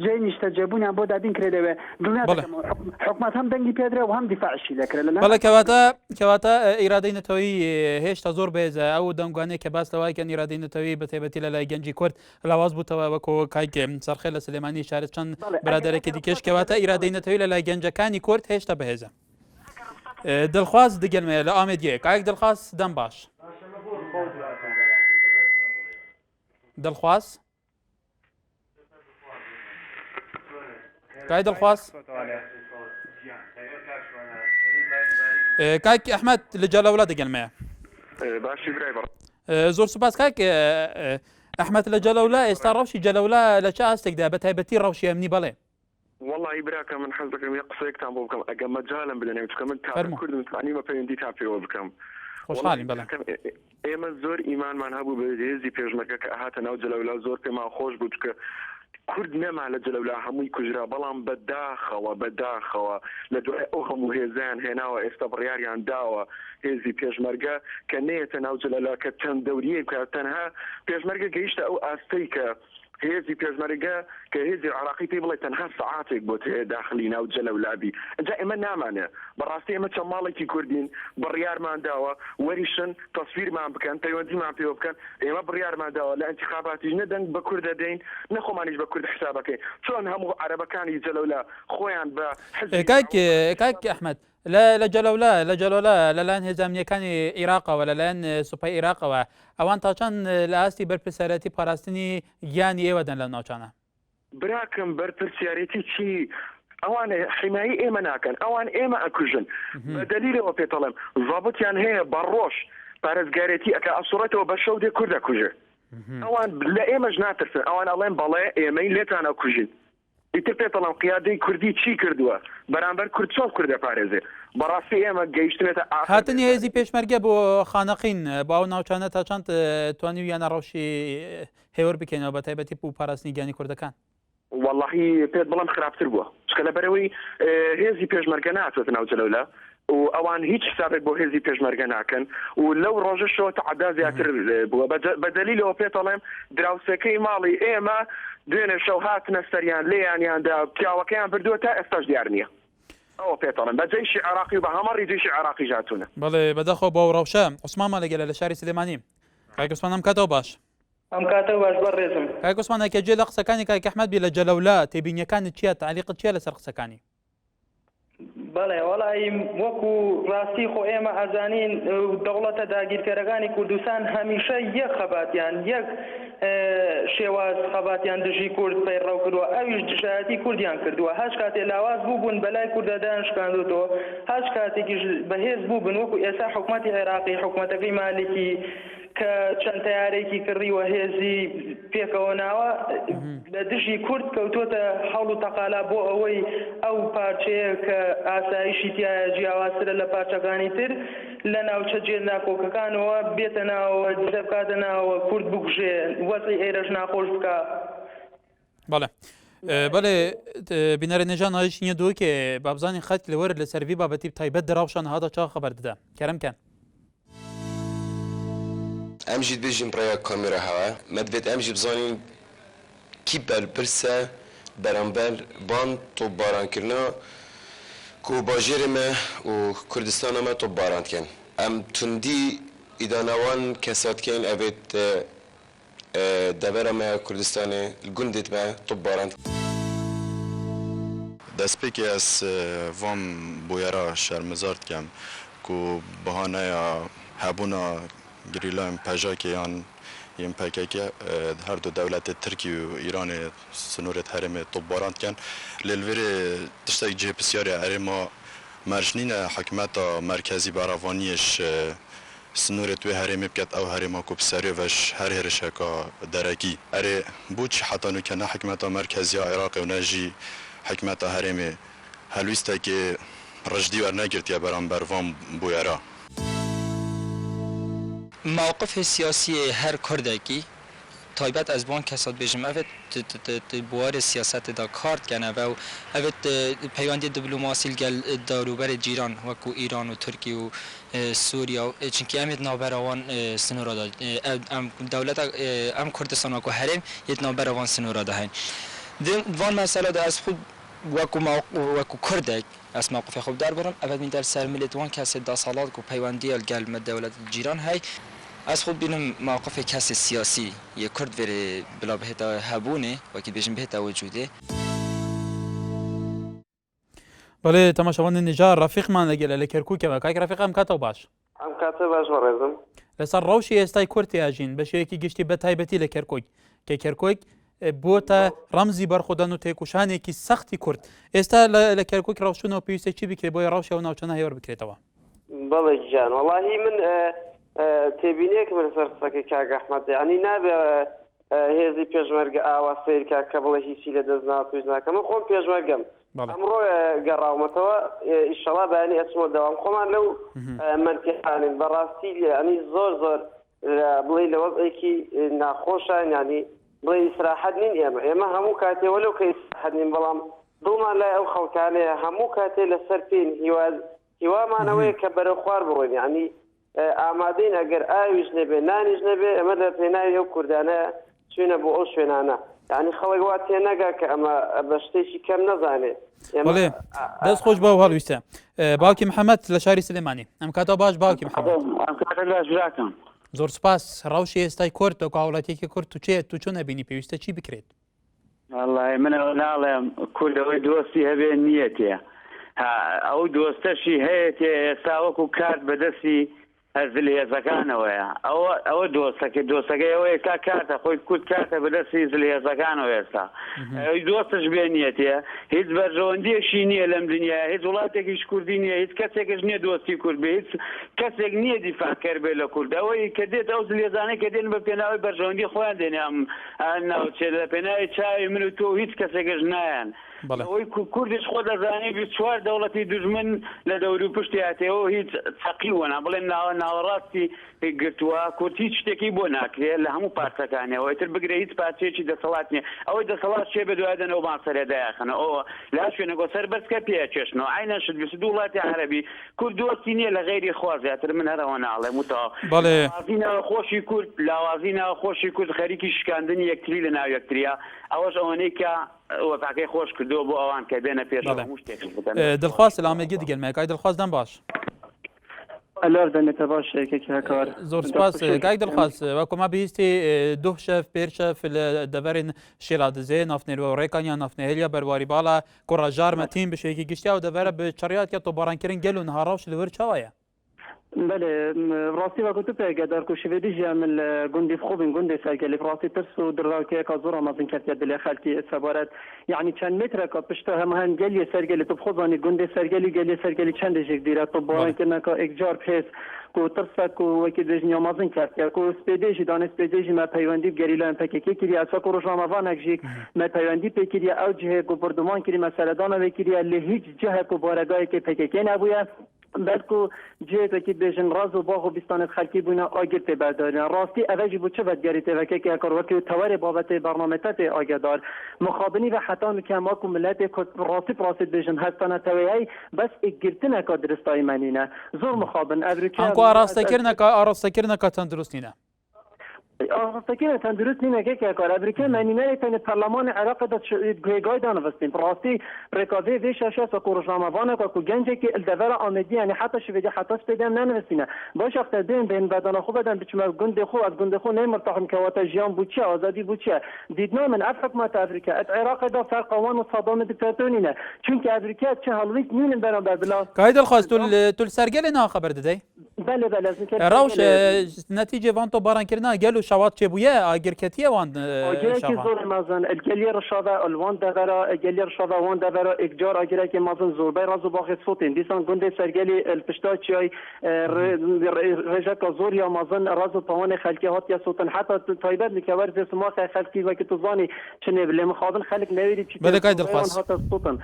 جێنیشتە جێبوونیان بۆ دابین کرێ دەوێ دڵنیا دەکەم حکومەت هەم دەنگی پێدرێ و هەم دیفاعشی دەکرێت بەڵێ کەواتە ئیرادەی نەتەوەیی هێشتا زۆر بێزە ئەو دەنگوانەیە کە باس لەوایکەن ئیرادەی نەتەوەیی بە تایبەتی لە لای گەنجی کورد لاواز بووتەوە وەکو کایک سەرخێ لە سلێمانی شارە چەند برادەرێکی دیکەش کەواتە ئیرادەی نەتەوەیی لە لای گەنجەکانی کورد هێشتا بەهێزە. دڵخواز دگەلمەیە لە ئامێدیە کایک دڵخواز دەم باش دڵخواز کای دڵخواز کاک ئەحمەد لە جەلەولا دەگەلمەیە باشی برای زۆر سوپاس کاک ئەحمەد لە جەلەولا ئێستا ڕەوشی جەلەولا لە چه ئاستێکدا بە تایبەتی ڕەوشی ئەمنی بڵێ والله براکە من حەز دەکەم یە قسەیەکتان بۆ بکەم ئەگە مەجالم بدەنێ چکە من تا کورد متمانیمە پەیوەندیتان پێوە بکەم خۆشحاڵین بەڵێ ئێمە زۆر ئیمانمان هەبوو بە هێزی پێشمەرگە کە هاتە ناو جەلەولا زۆر پێمان خۆش بوو چکە کورد نەما لە جەلەولا هەمووی کوژرا بەڵام بەداخەوە لە دوای ئەو هەموو هێزیان هێناوە ئێستا بڕیاریان داوە هێزی پێشمەرگە کە نێتە ناو جەلەولا کە چەند دەوریە بکات تەنها پێشمەرگە گەیشتە ئەو ئاستەی کە هێزی پێشمەرگە کە هێزی عراقی پێی بڵێ تەنها سەعاتێک بۆ داخلی ناو جەلەولابی ئەجا ئێمە نامانێ بەڕاستی ئێمە چەند ماڵێکی کوردین بڕیارمان داوە وەریشن تەسویرمان بکەن پەیوەندیمان پێوە بکەن ئێمە بڕیارمان داوە لە ئەنتیخاباتیش نەدەنگ بە کورد دەدەین نەخۆمانیش بە کورد حسابەکەین چۆن هەموو عەرەبەکانی جەلەولا خۆیان بە کاک ئەحمەد لە جەلەولا لەلایەن هێزانیەکانی عێراقەوە لەلایەن سوپای عێراقەوە ئەوان تا چەند لە ئاستی بەرپرسیارەتی پاراستنی گیانی ئێوەدەن لە ناوچانە براکەم بەرپرسیارەتی چی ئەوانە حیمایی ئێمە ناکەن ئەوان ئێمە ئەکوژن بە دەلیلەوە پێتەڵێم ضابطیان هەیە بەڕۆژ پارێزگارێتی ئەکە ئەسوڕێتەوە بە شەو دێ کوردە کوژێ ئەوان لە ئێمەش ناترسن ئەوان ئەڵێن بەڵێ ئێمەی لێتان ئەکوژین ئیتر پێتەڵم قیادەی کوردی چی کردووە بەرامبەر کورد چۆن کوردە پارێزێ بەڕاستی ئێمە گەیشتنێتە هاتنی هێزی پێشمەرگە بۆ خانەقین باو ناوچانە تا چەند توانی یانە ڕەوشی هێور بکەینەوە بە تایبەتی و پاراستنی گیانی کوردەکان واللهی پێت بەڵام خراپتر بووە چکە لەبەرەوەی هێزی پێشمەرگە ناتوێتە ناو جەلەولا و ئەوان هیچ حسابێک بۆ هێزی پێشمەرگە ناکەن و لەو ڕۆژەشەوە تەعەدا زیاتر بووە بە دەلیلەوە پێتەڵێم دراوسەکەی ماڵی ئێمە دوێنێ شەو هاتنە سەریان لێیانیاندا پیاوەکەیان بردووە تا ئێستاش دیار نییە ئەوە پێتەڵێم بە جەیشی عراقی و بە هەمەڕی جێشی عراقی هاتوونە بەڵێ بەدەخۆ بۆ ڕەوشە عوسمان مالێگەلە لە شاری سلێمانی کاک عوسمان ئەم کاتەوە باش ئەم کاتەوە باش بەڕێزم کاک عوسمان کە جێ لە قسەکانی کاک ئەحمەد بێ لە جەلەولا تێبینیەکانت چییە تعلیقت چییە لەسەر قسەکانی بەڵێ وەڵی وەکو ڕاستی خۆ ئێمە ئەزانین دەوڵەتە داگیرکەرەکانی کوردستان هەمیشە یەک خەباتیان یەک شێواز خەباتیان دژی کورد پەیڕەو کردووە ئەویش دژایەتی کوردیان کردووە هەش کاتێ لاواز بووبوون بەلای کوردە دانشکاندوتەوە هەش کاتێکیش بەهێز بووبن وەکو ئێستا حکوومەتی عێراقی حکوومەتەکەی مالکی کە چەند تیارێکی کڕیوە هێزی پێکەوە ناوە لە دژی کورد کەوتۆتە هەڵ و تەقالا بۆ ئەوەی ئەو پارچەیە کە ئاسایشی تایە جیاوازترە لە پارچەکانی تر لە ناوچە جێرناکۆکەکانەوە بێتە ناوە دزە بکاتە ناوە کورد بکوژێ وەزی ئێرەش ناخۆش بکە بەڵێ بینەرە نێژان هاش نییە دووکێ بابزانی خەت لەوەرە لە سەروی بابەتی تایبەت دراوشان هادا چا خەبەر دەدا کەرەمکەن ئەم ژیت بێژین ڕێیا کامێرە هەوە مەدبێت ئەم ژی بزانین کی بەرپرسە بەرامبەر بان تۆپبارانکردنەوە کو باژێرێمە و کوردستانەمە تۆپباران دکەن ئەم توندی إدانوان كساتكين أبيت دبر ما كردستان الجندت ما طباران دەستپێکی ئەس وام بۆیەرە شەرمەزارد کەم و بەهانە هەبوونا گریلایم پەژاکیان یم پەکەکە هەردوو دەولەتە ترکی و ئیرانی سنوورێت هەرێمێ تۆباراندکەن لێلوێرێ تشتێک جێ پرسیارە هەرێما مەرجنینە حکومەتە مرکزی بەراوانیش سنوورێت وێ هەرێمێ بکات ئەو هەرێما کوپسەریڤەش هەر هێرشەکە دەرەکی ئەرێ بۆچی حەتانوکە نە حکومەتە مرکزیە عێراق و نەژی حکومەتە هەرێمێ هەلویستێکی ڕژدی وەرنەگرتیە بەرامبەر وام بویەرە موقف سیاسی هر کردکی تایبەت از بان کسات بێژم ئەوێت بوار سیاست دا کارت کنه و ئەوێت پەیوەندی دیبلۆماسی گەل داروبەر جیران وەکو ئیران و تورکی و سووریا و چونکی ئەمێت ناوبەراوان سنوورەدا ئەم دەولەتە ئەم کوردستان وەکو هەرێم یەت ناوبەراوان سنوورەدا هەین دوان مسئله دا از خود وکو کردک از موقف خوب در برم اول من در سر ملت وان کسی دا سالات کو پیوندی الگل مد دولت جیران های از خود بینم موقف کسی سیاسی یه کرد وری بلا بهتا هبونه وکی بیشم بهتا وجوده بله تماشاوان نجار رفیق من لگل لکرکوک و کاک رفیق هم کاتو باش هم کاتو باش ورزم لسر روشی استای کورتی اجین بشه یکی گشتی به تایبەتی لە کەرکۆک کە کەرکۆک بۆتە ڕەمزی بەرخۆدان و تێکوشانێکی سەختی کورد ئێستا لە کەرکۆک ڕەوشونەوە پێویستە چی بکرێت بۆی ڕەوشە و ناوچەنە هێوەر بکرێتەوە بەڵێ گیان وەڵاهی من تێبینێکم لەسەر قسەکەی کاک ئەحمەد یعنی نابێ هێزی پێشمەرگە ئاوا سیرکە کە بڵێ هیچی لە دەست ناتوێت ناکەم من خۆم پێشمەرگەم ئەمڕۆ گەڕاومەتەوە ئیشەڵا بەیانی ئەچمە دەوام خۆمان لەو مەرکێخانین بەڕاستی ینی زۆر بڵێ لە وەزێکی ناخۆشە ینی بڵێ ئیسراحەت نین ئێمە هەموو کاتێ وەلەو کە ئیسراحەت نین بەڵام دڵمان لای ئەو خەڵکانەیە هەموو کاتێ لەسەر پێین هیوامانەوەیە کە بەرەو خوار بڕۆین ینی ئامادەین ئەگەر ئاویش نەبێ نانیش نەبێ ئەمە لە پێناوی ئەو کوردانە چوینە بۆ ئەو شوێنانە یعنی خەڵک وا تێنەگا کە ئەمە بە شتێکی کەم نەزانێت بڵێ دەست خۆش بەو هەڵویستە باوکی محەممەد لە شاری سلێمانی ئەم کاتەوە باش باوکی محەممەد زۆر سپاس ڕەوشی ئێستای کورد و کاوڵاتێکی کورد تو چێت تو چۆن نەبینی پێویستە چی بکرێت والله منەوە ناڵێم کوردەوەی دۆستی هەبێ نیەتێ ئەو دۆستەشی هەیەتێ ئێستا وەکو کارت بەدەستی زلهێزەکانەوەیە ئەوە دۆستەکەی ئەوەیە کا کاتە خۆی کورد کاتە بەدەستی زلهێزەکانەوە ئێستا دۆستش بێنیەتێ هیچ بەرژەوەندیەشی نییە لەم دنیای هیچ وڵاتێکیش کوردی نییە هیچ کەسێکش نییە دۆستی کورد بێ هیچ کەسێک نییە دیفاکەر بێ لە کورد ئەوەی کە دێت ئەو زلهێزانەی کە دێن بە پێناوی بەرژەوەندی خۆیان دێنێ ئەم ناوچێت لە پێناوی چاوی من و تۆ هیچ کەسێکش نایەن ئەوەی کوردش خۆ دەزانێ 24 دەوڵەتی دوژمن لە دەور و پشتی هاتێەوە هیچ سەقیوەنا بڵێن ناوەڕاستی گرتووە کورد هیچ شتێکی بۆ ناکرێت لە هەموو پارچەکانەوە تر بگرێ هیچ پارچەیەکی دەسەڵات نییە ئەوەی دەسەڵات شێ بە دوایدەنەوە ماسەرێدایخەنە ئەوە لا شوێنە سەر بەرزکە پێچێشنەوە ئاینەشت دوو وڵاتی عەرەبی کورد دۆستی نییە لە غەیری خوا زیاتر من هەرەوە ناڵێم وتەوە لاوازینەوە خۆشی کورد لاوازینەوە خۆشی کورد خەریکی شکاندنی یەکتری لە ناو یەکتریە ئەوەش ئەوەنەی کە وەتاکەی خۆش کردەوە بۆ ئەوان کە بێنە پێش هەموو شتێک دڵخواز سلامێکی دیگەن کای دڵخوازدان باش زۆر سپاس کاک دڵخواز وەکوما بهیستی دوه شەف پێر شەف لە دەڤەرین شێرادزێ نافنێروە ڕێکانیان نافنەهێلیا بەرباری باڵا کوڕەژارمەتیم بشێکی گشتیا و دەڤەرە بە چڕیات کە تۆبارانکردن گەل و نهاڕەوش لەوەر چاوایە بله راستی وقت تو پیگه در کوشیدی جامل گندی خوبین گندی سرگلی راستی ترس و دراکه کازور آمازین کرد دل خالتی استبارت یعنی چند متر که پشت هم هن گلی سرگلی تو خودانی گندی سرگلی چند جک دیره تو بارن که نکا اکجار پیس کو ترس کو وکی دژنی آمازین کرد کو سپیدیجی دان سپیدیجی ما پیوندی گریلا ام پککی کری اسا کو روزنامه‌وان اگجیک ما پیوندی پکری اوجه کو بردمان کری مسئله دان وکری له هیچ جهه کو بارگاهی که پککی نبوده بلکو جهت که بیشن راز و باغ و بیستانت خلکی بونا آگر تی بردارن راستی اوجی بو چه بدگری تی وکی که کار وکی توار بابت برنامه تت آگدار مخابنی و حتی مکما کو ملت راستی بیشن هستانه تویی بس اگرتنه که درستای منینه زور مخابن ابریکا انکو آراسته کرنه که تندرست نینه فكرة تندرس نينا كيكا كار أمريكا ما نينا تاني برلمان العراق ده جاي دانا فستين براستي ركابي في شاشة سكور جامعنا كو جنجة كي الدولة آمدي يعني حتى شفيدي حتى سبيدي نان فستينا باش أختدين بين بدن خو بدن بتشمل جند خو از جند خو نيم مرتاحم كواتا جيان بوتشا آزادي بوتشا ديدنا من حكومة أمريكا العراق ده فرق قوان وصدام دكتاتورينا چونك أمريكا تشهلويت نين برابر بلا قايد الخاص تل سرقلنا خبر ددي بله بله راوش نتيجة وانتو باران كرنا قالوا شوات چبويا اگر كتيه وان اگرکی زور مازن الگلی رشاده الوان دغرا الگلی رشاده وان دغرا اجار اگرکی مازن زور بای رازو باخت صوتین دیسان گنده سرگلی الپشتا چای رجا زور یا مازن رازو پوان خلقی هات یا صوتن حتی تایبت لکوار زي سما خلقی و که تزانی چنه بله مخابل خلق نویری چی بده قاید الخاص هات صوتن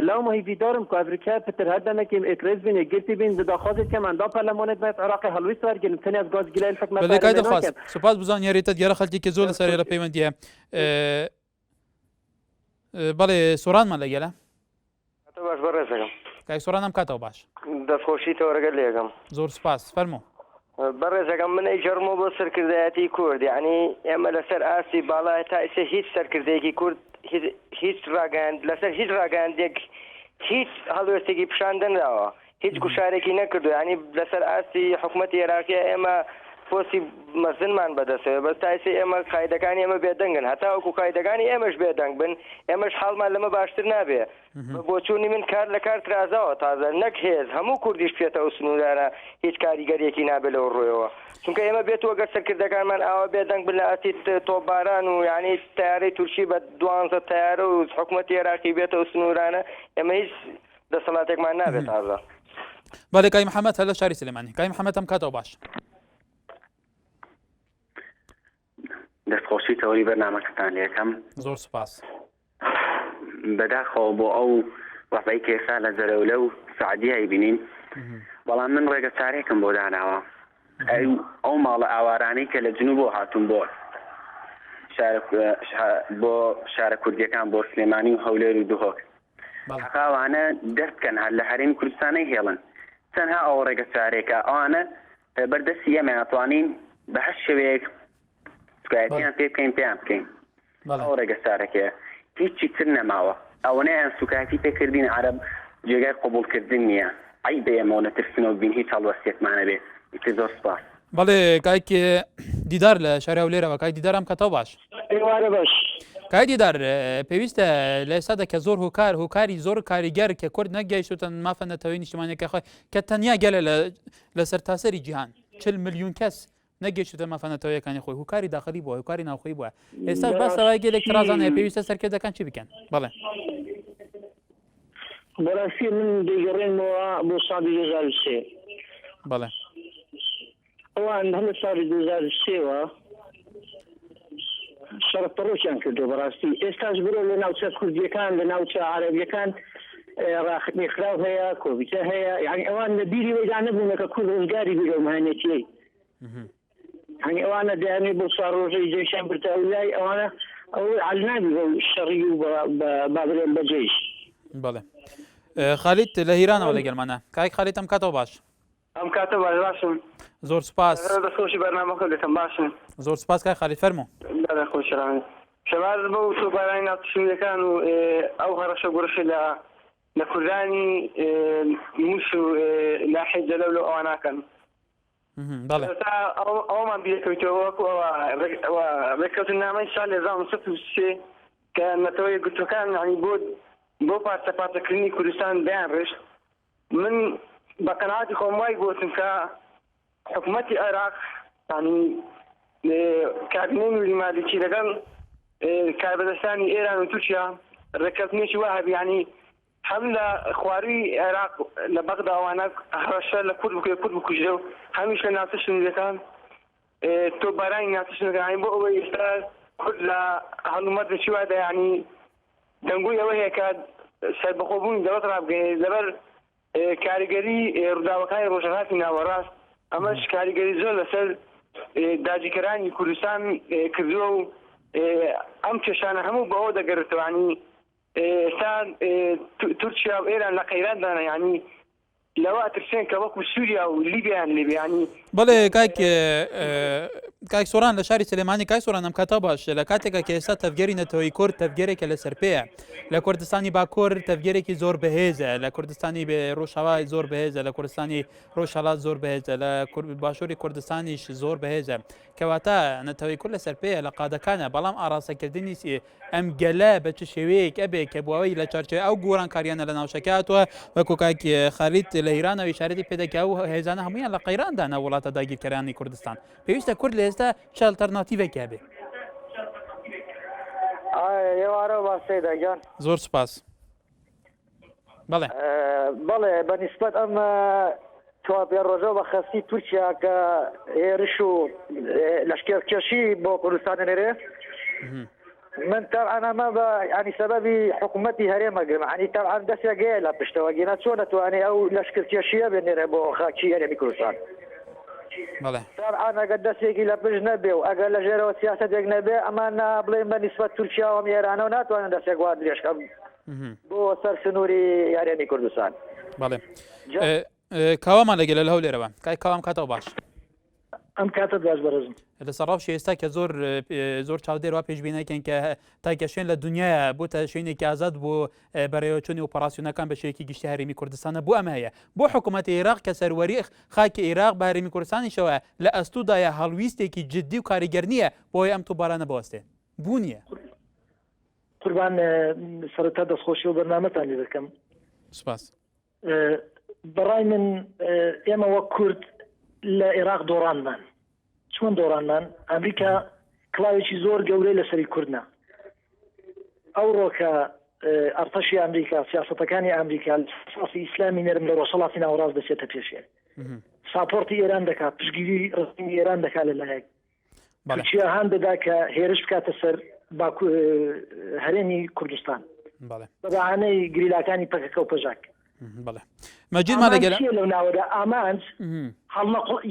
لو ما هی ویدارم که افریقا پتر هدنه که اکرز بین گرتی بین داخازی که من دا پارلمان بیت عراق حلوی سرگل تنی از گاز گلای الحکومت بده قاید الخاص سپاس بزن يا ريت ديال خالتي كزول سريره بيمنديه بالي سوران ما لقيلا باش برزقم كاي سوران ام كاتو باش دەستخۆشی تەوەرەگەر لێگەم زۆر سپاس فەرموو بەڕێزەکەم من ئەیژەڕمەوە بۆ سەرکردایەتی کورد یعنی ئێمە لەسەر ئاسی باڵای تا ئێستا هیچ سەرکردەیەکی کورد هیچ ڕاگەاند لەسەر هیچ ڕاگەاندێک هیچ هەڵوێستێکی پیشاندنراوە هیچ گوشارێکی نەکردو ینی لەسەر ئاسی حکوومەتی عێراقیە ئێمە پۆستی مەزنمان بەدەستەوە بەس تا ئێستا ئێمە قایدەکانی ئێمە بێدەنگن هەتا وەکو قایدەکانی ئێمەش بێدەنگ بن ئێمەش حاڵمان لەمە باشتر نابێ بۆ چوونی من کار لە کار ترازاوە تازە نەک هێز هەموو کوردیش پێێتەوە سنوورانە هیچ کاریگەریەکی نابێت لەوە ڕۆیەوە چونکە ئێمە بێتەوە گەر سەرکردەکانمان ئاوا بێدەنگ بن لە ئاتی تۆپباران و یعنی تیارەی تورکی بە 12 تیارە و حکوومەتی عێراقی بێتەوە سنوورانە ئێمە هیچ دەسەڵاتێکمان نابێت تازە بالي كاي محمد هلا شاري سليماني كاي محمد ام كاتو باش دەستخۆشی تەوەری بەرنامەکەتان لێکەم زۆر سپاس بەداخەوە بۆ ئەو وەفای کێسا لە زەرەولە و سعدیای بینین بەڵام من ڕێگە چارێکم بۆ داناوە ئەو ماڵە ئاوارانەی کە لە جنوب هاتوون بۆ شارە کوردیەکان بۆ سلێمانی و هەولێر و دوهۆک حقاوانە دەستکەن هەر لە هەرێمی کوردستانەی هێڵن چەندها ئەو ڕێگە چارێکە ئەوانە بەردەستی ئێمە ئەتوانین بە هەر شێوەیەک سوکایەتیان پێ بکەین پێیان بکەین ئەو ڕێگە چارەکەیە هیچی تر نەماوە ئەوەنەیان سوکایەتی پێکردین عەرەب جێگای قبوڵکردن نییە عەیبە ئێمەوە نەترسنەوە بین هیچ هەڵوەستێکمانە بێ ئیتر زۆر سپاس بەڵێ کایک دیدار لە شاری هەولێرەوە کای دیدار ئەم کەتەوە باش ئێوارە باش کای دیدار پێویستە لە ئێستادا کە زۆر هۆکاری زۆر کاریگەر کە کورد نەگەیشتن مافە نەتەوەی نیشتیمانیەکە خۆی کە تەنیا گەلە لە سەرتاسەری جیهان 40 ملیۆن کەس نەگەیشتە مافەنەتەوەیەکانی خۆی هوکاری داخلی بووە هوکاری ناوخۆی بووە ئێستا باسەوای گەلێک ترازان هەیە پێویستە سەرکردەکان چی بکەن بەڵێ بەڕاستی من دەیگەڕێنەوە بۆ ساڵی 2023 بەڵێ ئەوان هەمە ساڵی 2023ەوە شەڕەپەڕۆکیان کردو بەڕاستی ئێستاش برۆ لە ناوچە کوردیەکان لە ناوچە عەرەبیەکان ڕاخنی خراو هەیە کۆڤیدە هەیە یعنی ئەوان لە بیری وەیدا نەبوونەکە کورد ڕزگاری بێ مهنێتیەی يعني أنا داني بصاروجي جيشان برتاولاي أنا أو علناني بالشري وبابلين بجيش. بله. خالد لهيران ولا جرمانة؟ كاي خالد أم كاتو باش؟ أم كاتو باش باشم. زور سپاس. هذا خوشي برنامج كله كم باشم. زور سپاس كاي خالد فرمو. لا خوش راني. شباب بو تو براين أتصل كانوا أو هرشة قرش لا لكرداني مش لا حد لو أنا كان. بله. أو ما بيكوتوا وركضنا ما إن شاء الله زام صفر شيء كان متوي قلت كان يعني بو بارت كليني كردستان بين رش من بقناعاتي خماي قلت إنك حكومة العراق يعني كابنين ولمالكي لقال كابدستاني إيران وتركيا ركضني شو واحد يعني حملة خواري عراق لبغداد وانا هرشة لكل بكجرو هميش ناتشن كان تو براين ناتشن يعني بو يستاهل كل هالمدة شو هذا يعني دنقول وهي كاد سبقوبون دولت راب زبر كاريجري رداوكاي روجهاتنا وراس اماش كاريجري زول سل داجي كراني كردستان كذو ام كشان همو بعود قرتو يعني سان تركيا وإيران لقيران دانا يعني لەوە ئەترسێن کە وەکو سووریا و لیبیان لێبیانی بەڵێ کاک سۆران لە شاری سلێمانی کاک سۆران ئەم کاتە باش لە کاتێکە کە ئێستا تەفگەری نەتەوەی کورد تەفگەرێکە لەسەر پێیە لە کوردستانی باکوور تەفگەرێکی زۆر بەهێزە لە کوردستانی ڕۆژهەوا زۆر بەهێزە لە کوردستانی ڕۆژهەڵات زۆر بەهێزە لە باشووری کوردستانیش زۆر بەهێزە کەواتە نەتەوەی کورد لەسەر پێیە لە قادەکانە بەڵام ئاراستەکردنی ئەم گەلە بە چ شێوەیەک ئەبێ کە بواوی لە چارچێ ئەو گۆڕانکاریانە لە ناوچەکەاتوە وەکو کاکی خەریت لە ئیرانەوە ئیشارەتی پێدەکە و هێزانە هەمویان لە قەیراندا نە وڵاتە داگیرکەرانی کوردستان پێویستە کورد لە ئێستا چ ئەڵتەرناتیڤێکی هەبێ ئێوارە باسی دەگیان زۆر سوپاس بەڵێ بەڵێ بەنسبەت ئەم چوار پێ ڕۆژە بە خەستی تورکیا کە هێرش و لەشکێکێشی بۆ کوردستان نێرێ من طبعا ئەمە بە ینی سەبەبی حکوومەتی هەرێمەگرم عنی طبعا دەستێک گەیە لە پشتەوە گێنە چۆن نەتوانێ ئەو لەشکێکێشیە بێنێرێ بۆ خاکی هەرێمی کوردستان طبعا ئەگەر دەستێکی لە پشت نەبێ و ئەگەر لە ژێرەوە سیاسەتێک نەبێ ئەمان بڵێن بە نسبەت تورکیا و ئێرانەوە ناتوانن دەستێک وا درێژکە بۆ سەر سنووری هەرێمی کوردستان بەڵێ کاوامان لەگەل لە هەولێرەوە کای کاوام کاتەوە باش ئەم کاتە باش بەرزم لەسەر ڕاوشی ئێستا کە زۆر چاودێرەوە پێشبینەکەن کە تاکەشێن لە دنیاە بۆتە شوێنێکی ئازاد بۆ بەڕێوەچوونی ئۆپەراسیۆنەکان بە شێوەیەکی گشتی هەرێمی کوردستانە بۆ ئەمە هەیە بۆ حکوومەتی عێراق کە سەروەری خاکی عێراق بە هەرێمی کوردستانیشەوە لە ئەستوودایە هەڵویستێکی جددی و کاریگەر نییە بۆی ئەم تووبارانە بوەستێ بوو نییە قوربان سەرەتا دەستخۆشی و بەرنامەتان لێ دەکەم سوپاس بەڕای من ئێمە وەک کورد لە عێراق دۆڕانمان چۆن دۆڕانمان ئەمریکا کڵاوێکی زۆر گەورەی لەسەری کوردنا ئەو ڕۆکە ئەرتەشی ئەمریکا سیاسەتەکانی ئەمریکا ساسی ئیسلامی نەرم لە ڕۆژهەڵاتی ناوەڕاست دەچێتە پێشێ ساپۆرتی ئێران دەکات پشگیری ڕستنی ئێران دەکات لەلایەک تورکیا هەان دەدا کە هێرش بکاتە سەر هەرێمی کوردستان بە بەهانەی گریلاکانی پەکەکە و پەژاک مەجیدمان لەگەڵ لەو ناوەدا ئامانج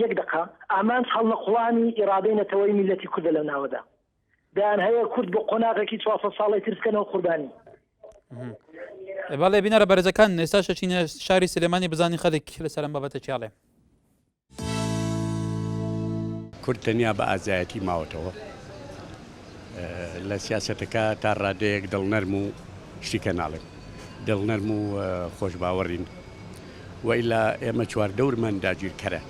یەک دقا ئامانج هەڵنەقڵانی ئیرادەی نەتەوەی میلەتی کوردە لەو ناوەدا دایان هەیە کورد بۆ قۆناغێکی 400 ساڵی ترسکەنەوە قوربانی بەڵێ بینەرە بەرزەکان ئێستا شەچینە شاری سلێمانی بزانین خەڵک لەسەر ئەم بابەتە چاڵێ کورد تەنیا بە ئازایەتی ماوەتەوە لە سیاسەتەکە تا ڕادەیەک دڵنەرم و شتیکە ناڵێن دڵنەرم و خۆشباوەڕین وئیلا ئێمە چواردەورمان داگیرکەرە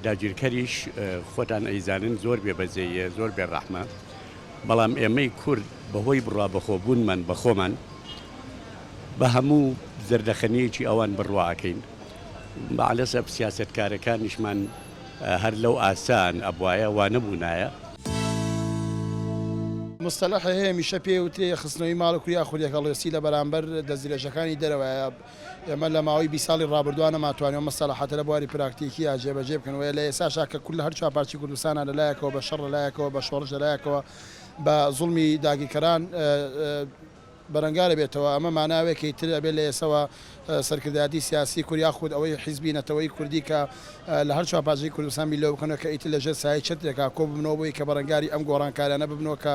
داگیرکەریش خۆتان ئەیزانن زۆر بێبەزەیە زۆر بێڕەحمە بەڵام ئێمەی کورد بەهۆی بڕوا بەخۆبوونمان بە خۆمان بە هەموو زەردەخەنەیەکی ئەوان بڕواکەین بەعلەسەب سیاسەتکارەکانیشمان هەر لەو ئاسان ئەبوایە وا نەبوونایە مستەلەح هەیە میشە پێوتێ خستنەوەی ماڵ و کوریا خولیەکەڵێسی لە بەرامبەر دەستدرێژەکانی دەرەوەیە ئێمە لە ماوەی 20 ساڵی ڕابردووانە ماتوانێت مەسەلەحەتە لە بواری پراکتیکی جێبەجێ بکەنەوە لە ئێساشا کە کول لە هەر چاپارچی کوردستانە لەلایەکەوە بە شەڕ لەلایەکەوە بە شۆڕش لەلایەکەوە بە زوڵمی داگیرکەران بەرەنگارە بێتەوە ئەمە ماناوێکی تر ئەبێ لە ئێسەوە سەرکردایەتی سیاسی کوریا خود ئەوەی حیزبی نەتەوەی کوردی کە لە هەر چاپاژی کوردستان میلۆ بکەنەوە کە ئیتر لەژێر سایه چترێکا کۆ ببنەوە بۆی کە بەرەنگاری ئەم گۆڕانکاریانە ببنەوە کە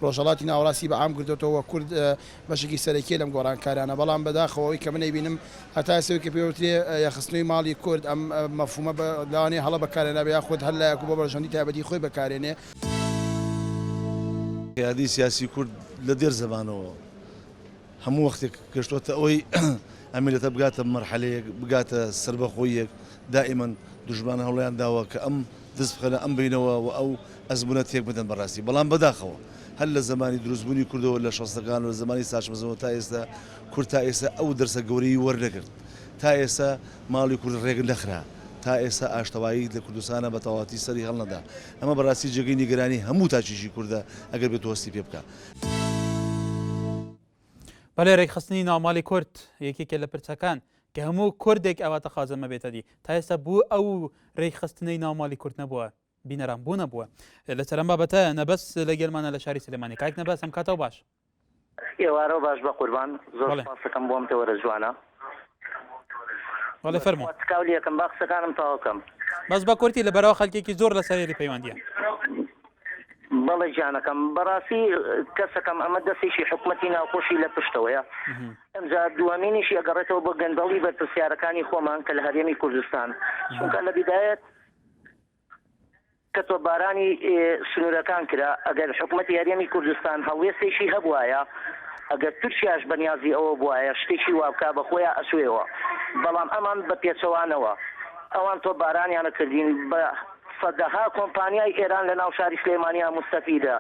ڕۆژهەڵاتی ناوەڕاستی بە عام کردێتەوە کورد بەشێکی سەرەکی لەم گۆڕانکاریانە بەڵام بەداخەوەی کە منەی بینم هەتا ئێستا کە پێوترێ یاخستنەوەی ماڵی کورد ئەم مەفهومە لەوانەیە هەڵە بەکارێنە بە یاخود هەر لایەک بۆ بەڕژەندی تایبەتی خۆی بەکارێنێ قیادی سیاسی کورد لە دێر زەمانەوە هەموو وەختێک گەشتوتە ئەوەی ئەمیلەتە بگاتە مەرحەلەیەک بگاتە سربەخۆیەک دائیمەن دوژمانە هەوڵیان داوە کە ئەم دەست بخەنە ئەم بینەوە و ئەو ئەزمونە تێک بدەن بەڕاستی بەڵام بەداخەوە هەر لە زمانی دروستبوونی کوردەوە لە شەستەکان و زمانی ساچمەزەوە تا ئێستا کورد تا ئێستا ئەو دەرسە گەورەی وەرنەگرت تا ئێستا ماڵی کورد ڕێک نەخرا تا ئێستا ئاشتەوایی لە کوردستانە بە تەواتی سەری هەڵنەدا ئەمە بەڕاستی جێگەی نیگەرانی هەموو تاچیشی کووردە ئەگەر بێت هەستی پێ بکە. بەڵێ ڕێکخستنی ناوماڵی کورد یەکێکە لە پرچەکان کە هەموو کوردێک ئەواتە خازمە بێتە دی تا ئێستا بوو ئەو ڕێکخستنەی ناوماڵی کورد نەبووە بینەران بوو نەبووە لە سەرم بابەتە نەبەس لە گەلمانە لە شاری سلێمانی کاک نەبەس ئەم کاتەوە باش ئێوارە باش بە قوربان زۆر سپاسەکەم بۆم تەوەرە جوانە بەڵێ فەرموو تکاولی یەکەم با قسەکانم تەواو بکەم بەس بە کورتی لەبەرەوە خەڵکێکی زۆر لە سەرێری پەیوەندیە بەڵێ جانەکەم بەڕاستی کەسەکەم ئەمە دەستێکی حکوومەتی ناوخۆشی لە پشتەوەیە ئەمجا دووەمینیشی ئەگەڕێتەوە بۆ گەندەڵی بەرپرسیارەکانی خۆمان کە لە هەرێمی کوردستان چونکە لە بیدایەت کە تۆبارانی سنوورەکان کرا ئەگەر حکوومەتی هەرێمی کوردستان هەڵوێستێکی هەبوایە ئەگەر تورکیاش بەنیازی ئەوە بواە شتێکی وابکە بە خۆیان ئەسوێەوە بەڵام ئەمان بە پێچەوانەوە ئەوان تۆبارانیانە کردین بە سەدەها کۆمپانیای ئێران لە ناو شاری سلێمانیا مستەفیدە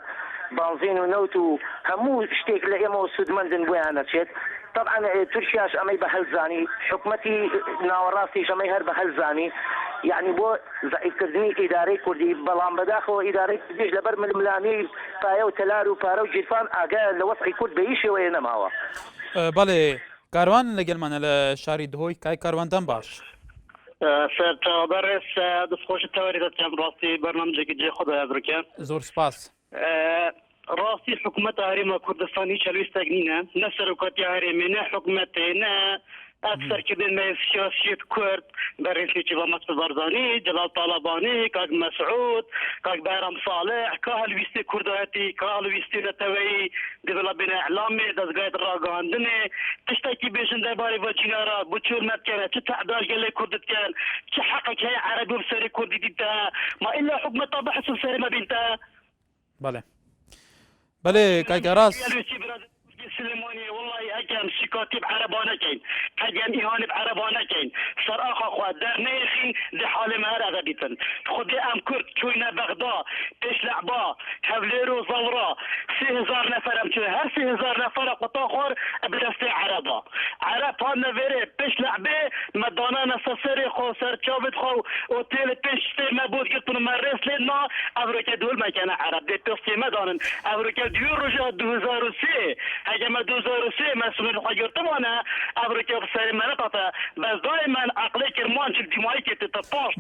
بانزین و نەوت و هەموو شتێک لە ئێمەوە سودمەندن بۆیان نەچێت طبعا تورکیاش ئەمەی بە هەلزانی حکوومەتی ناوەڕاستیش ئەمەی هەر بە هەلزانی یعنی بۆ زعیفکردنی ئیدارەی کوردی بەڵام بەداخەوە ئیدارەی کوردیش لەبەر ململامی پایە و تەلار و پارە و جیرفان ئاگایە لە وەسعی کورد بە هیچ شێوەیە نەماوە. بەڵێ کاروان لەگەڵمانە لە شاری دهۆی کای کارواندان باش. سەرچاوبەر دەستخۆشی تەوەری دەستیان ڕاستی بەرنامجێکی جێ خۆدای بڕکەن زۆر سپاس. ڕاستی حکوومەت هەرێمە کوردستانی چەلویستێک نینە نە سەرۆکەتی هەرێمێ نە حکوومەتێ نە ئەکسەرکردن مە سیاسیت کورد بەڕێزێکی بە مەسعود بەرزانی جەلال تاڵەبانی کاک مەسعود کاک بەیرام ساڵح کا هەلویستی کوردایەتی کا هەلویستی نەتەوەیی دەبڵە بنە ئەعلامێ دەستگای ڕاگەاندنێ تشتێکی بێژن دەربارەی بەجینارە بۆ چۆرمەتکەنە چ تعداش گەلێ کوردتکەن چ حەقێک هەیە عەرەبی بسەری کوردی دیتە ما ئیلا حکوومەتە بەحث سەری مەبینتە. بەڵێ بەڵێ کاک ئاراس سليماني والله اكم شكاتي بعربانه كاين حاجه اهانه بعربانه كاين صار اخا خو دار نيخي دي حال ما هذا بيتن خدي ام كرد شوينا بغداد بيش لعبه حبليرو زورا 3000 نفر ام هر 3000 نفر قطاخر بدستي عربه عرب هذا فيري بيش لعبه مدانا نسسري خو سر تشابت خو اوتيل بيش ما بود قلت مرس لنا افريقيا دول مكان عرب دي بيستي مدان افريقيا ديور رجع 2003 هجمة 2003 مسؤول حجرتم أنا أفريقيا بسرعة مناطق بس دائما عقلي كرمان شل دمائي كتتطاش.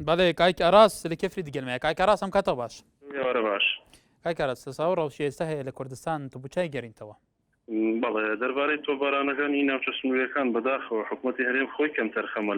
بله كايك أراس اللي كيف ريد قلمي كايك أراس هم كتب باش. يا باش. كايك أراس تصور أو شيء سهل لكردستان تبوشاي جرين توا. بەڵێ دەربارەی تۆبارانەکانی ناوچە سنوورەکان بەداخەوە حکوومەتی هەرێم خۆی کەم تەرخەمە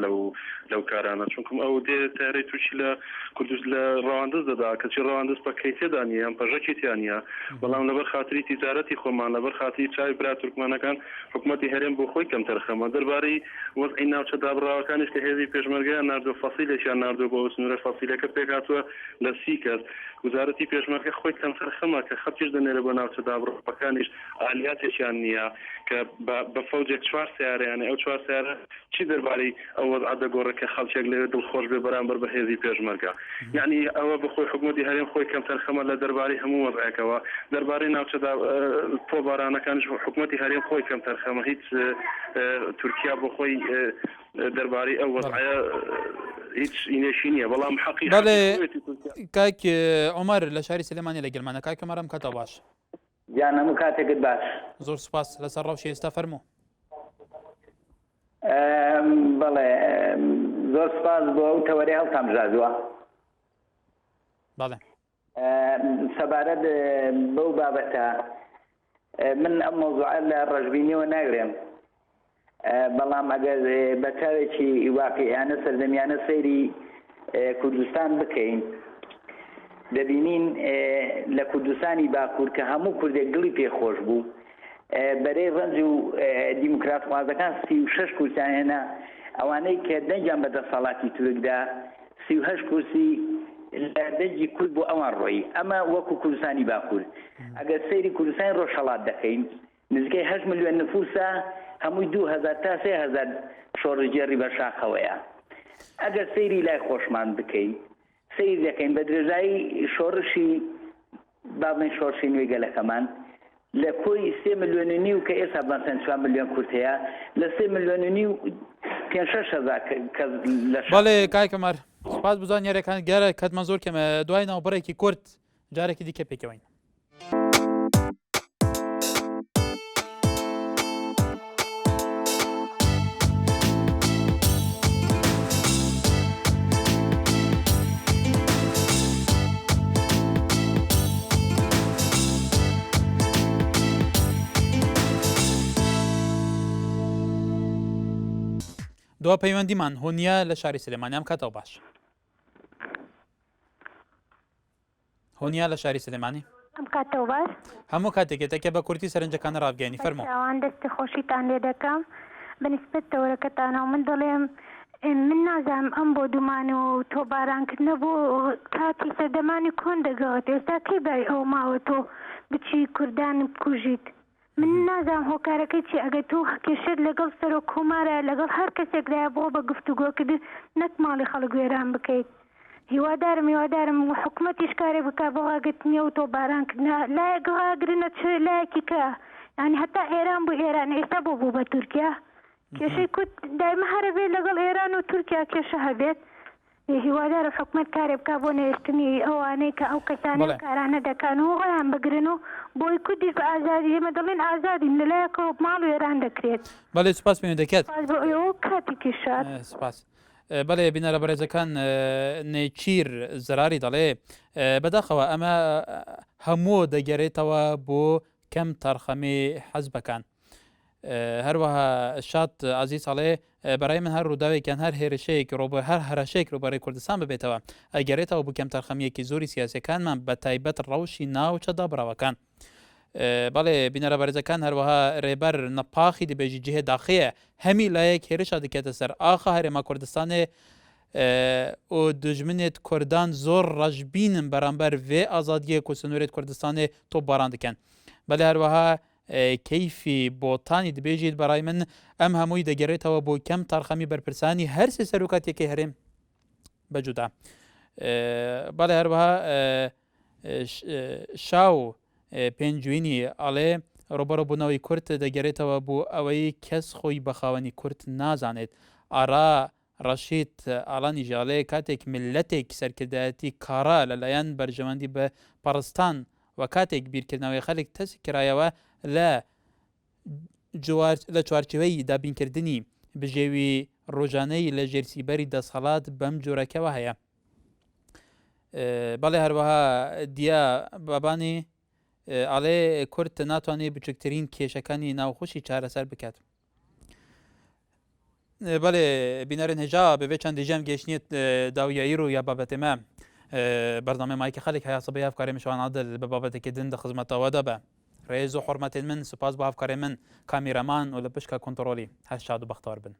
لەو کارانە چونکم ئەو دێ تارەی تووشی لە کوردوس لە ڕەواندز دەدا کەچی ڕەواندز بەکەی تێدانە ئەم پەژەکی تیانە بەڵام لەبەر خاتری تیجارەتی خۆمان لەبەر خاتری چای برا تورکمانەکان حکوومەتی هەرێم بۆ خۆی کەم تەرخەمە دەربارەی وەزعی ناوچە دابڕاوەکانیش کە هێزی پێشمەرگەیان ناردۆ فەسیلێکیان ناردۆ بۆ سنوورە فەسیلەکە پێک هاتووە لە 30 کەس وزارەتی پێشمەرگە خۆی کەم تەرخەمە کە خەڵکیش دەنێرە بۆ ناوچە دابڕاوەکانیش ئالیاتێکیان نییە کە بە فەوجێک 4 سیارەیانە ئەو 4 سیارە چی دەربارەی ئەو وەزع دەگۆڕە کە خەڵکێک لێرە دڵخۆش بێ بەرامبەر بە هێزی پێشمەرگە یعنی ئەوە بەخۆی حکوومەتی هەرێم خۆی کەم تەرخەمە لە دەربارەی هەموو وەزعەکەوە دەربارەی ناوچەدا تۆبارانەکانش حکوومەتی هەرێم خۆی کەم تەرخەمە هیچ تورکیا بۆ خۆی دەربارەی ئەو وەزعە هیچ ئینێشی نییە بەڵام حەقی بەڵێ کاک عومەر لە شاری سلێمانی لەگەڵمانە کاک ئەمەرم کاتە باش. یان هەموو کاتێکت باش. زۆر سوپاس لەسەر ڕەوشی ئێستا فەرموو. بەڵێ زۆر سپاس بۆ ئەو تەوەری هەڵتان بژاردووە. بەڵێ سەبارەت بەو بابەتە من ئەم مۆزوعە لە ڕەشبینیەوە ناگرێم بەڵام ئەگەر بە چاوێکی واقعیانە سەردەمیانە سەیری کوردستان بکەین دەبینین لە کوردستانی باکوور کە هەموو کوردێک دڵی پێخۆش بوو بەرەی ڕەنج و دیموکرات خوازەکان 36 کورسیان هێنا ئەوانەی کە دەنجیان بەدەسەڵاتی تورکدا 38 کورسی لە دەنجی کورد بۆ ئەوان ڕۆیی ئەمە وەکو کوردستانی باکوور ئەگەر سەیری کوردستانی ڕۆژهەڵات دەکەین نزیکەی 8 ملیۆن نفوسە هەمووی 2000 تا 3000 شۆڕژێری بەرشاخەوەیە ئەگەر سەیری لای خۆشمان بکەین سیر دەکەین بە درێژایی شۆڕشی بابن شۆڕشی نوێی گەلەکەمان لە کۆی 3 ملیۆن و کە ئێستا بەسەن 4 ملیۆن کورتەیە لە 3 ملیۆن و 5-6 کەس لە بەڵێ کاک ئەمەر سپاس بزان یاریەکان گەرە کەتمان زۆر کەمە دوای ناوبەڕێکی کورد جارێکی دیکە پێکەوەین. دوا پەیوەندیمان هۆنیە لە شاری سلێمانی ئەم کاتەوە باش. هونیا لە شاری سلێمانی ئەم کاتەوە باش هەموو کاتێکێتەکە بە کورتی سەرنجەکانە ڕابگەینی فەرمو ئەوان دەستی خۆشیتان لێ دەکەم بەنسبەت تەورەکەتانەوە من دەڵێم من نازانم ئەم بۆ دومان و تۆ بارانکردنە بۆ کاتی سەردەمانی کۆن دەگەڵێت ئێستا کەی بای ئەو ماوە تۆ بچی کوردان بکوژیت من نازانم هۆکارەکەی چی ئەگەر تۆ کێشت لەگەڵ سەر و کۆمارە لەگەڵ هەر کەسێکدایە بۆ بە گفتوگۆکردن نەک ماڵی خەڵک وێران بکەیت هیوادارم حکوومەتیش کارێ بکە بۆ ئاگرتنیە و تۆ بارانکردنا لایەکگرنە چ لایەکی کە ینی هەتا ئێران بۆ ئێران ئێستا بۆ بوو بە تورکیا کێشەی کوت دایمە هەرەبێت لەگەڵ ئێران و تورکیا کێشە هەبێت هیوادارە حکوومەت کارێ بکە بۆ نێشتنی ئەوانەی کە ئەو کەسانە کارانە دەکەن و خۆیان بگرن و بۆی کوردیش بە ئازادی ئێمە دەڵێن ئازادین لەلایەکەوە ماڵ و ئێران دەکرێت بەڵێ سوپاس پێ دەکەێت بۆ ئێوە کاتێکی شاد سپاس بەڵێ بینەرە بەڕێزەکان نێچیر زراری دەڵێ بەداخەوە ئەمە هەموو دەگەڕێتەوە بۆ کەم تەرخەمی حەزبەکان هەروەها شاد عزیز هەڵێ بەڕای من هەر ڕووداوێکیان هەر هێرشەیەک هەر هەرشەیەک ڕوبەڕێی کوردستان ببێتەوە ئەگەرێتەوە بۆ کەم تەرخەمیەکی زۆری سیاسەکانمان بە تایبەت ڕەوشی ناوچەدا بڕاوەکان بەڵێ بینەرە بەرزەکان هەروەها ڕێبەر نەپاخی دەبێژی جهێ داخەیە هەمی لایەک هێرشا دەکێتە سەر ئاخە هەرێما کوردستانێ و دژمنێت کوردان زۆر ڕەشبینن بەرامبەر vê ئازادیە و سنوورێت کوردستانێ تۆ باران دەکەن بەڵێ هەروەها کەیفی بۆتانی دەبێژیت بەڕای من ئەم هەمووی دەگەڕێتەوە بۆ کەم تەرخەمی بەرپرسانی هەرسێ سەرۆکاتێکی هەرێم بەجودا بەڵێ هەروەها شاو پێنجوینی ئەڵێ ڕۆبەرە بوونەوەی کورت دەگەڕێتەوە بۆ ئەوەی کەس خۆی بەخاوەنی کورت نازانێت ئارا ڕەشید ئاڵانی ژاڵێ کاتێک ملەتێک سەرکردایەتی کارا لەلایەن بەرژەوەندی بە پەرستان و کاتێک بیرکردنەوەی خەڵک تەسی کرایەوە لە چوارچوەی دابینکردنی بژێوی ڕۆژانەی لە ژێرسیبەری دەسەڵات بەم جۆرەکەەوە هەیە بەڵێ هەروەها دیا بابانی ئاڵێ کورت ناتوانێت بچکترین کێشەکانی ناوخۆشی چارەسەر بکات بەڵێ بینەرن هێژا بەبێ چەند دژەم گەشتنیت داویایی ڕوو یا بابەتێمە بەردەمە مایکە خەڵک هەیە سەبەی هەفکارێ مشوان عادل بە بابەتێکردن دە خزمەتەوەدا بە ڕێز و حڕمەتێن من سوپاس بە هەفکارێ من کامیرەمان و لە پشکە کۆنتڕۆلی هەشاد و بەختەوەر بن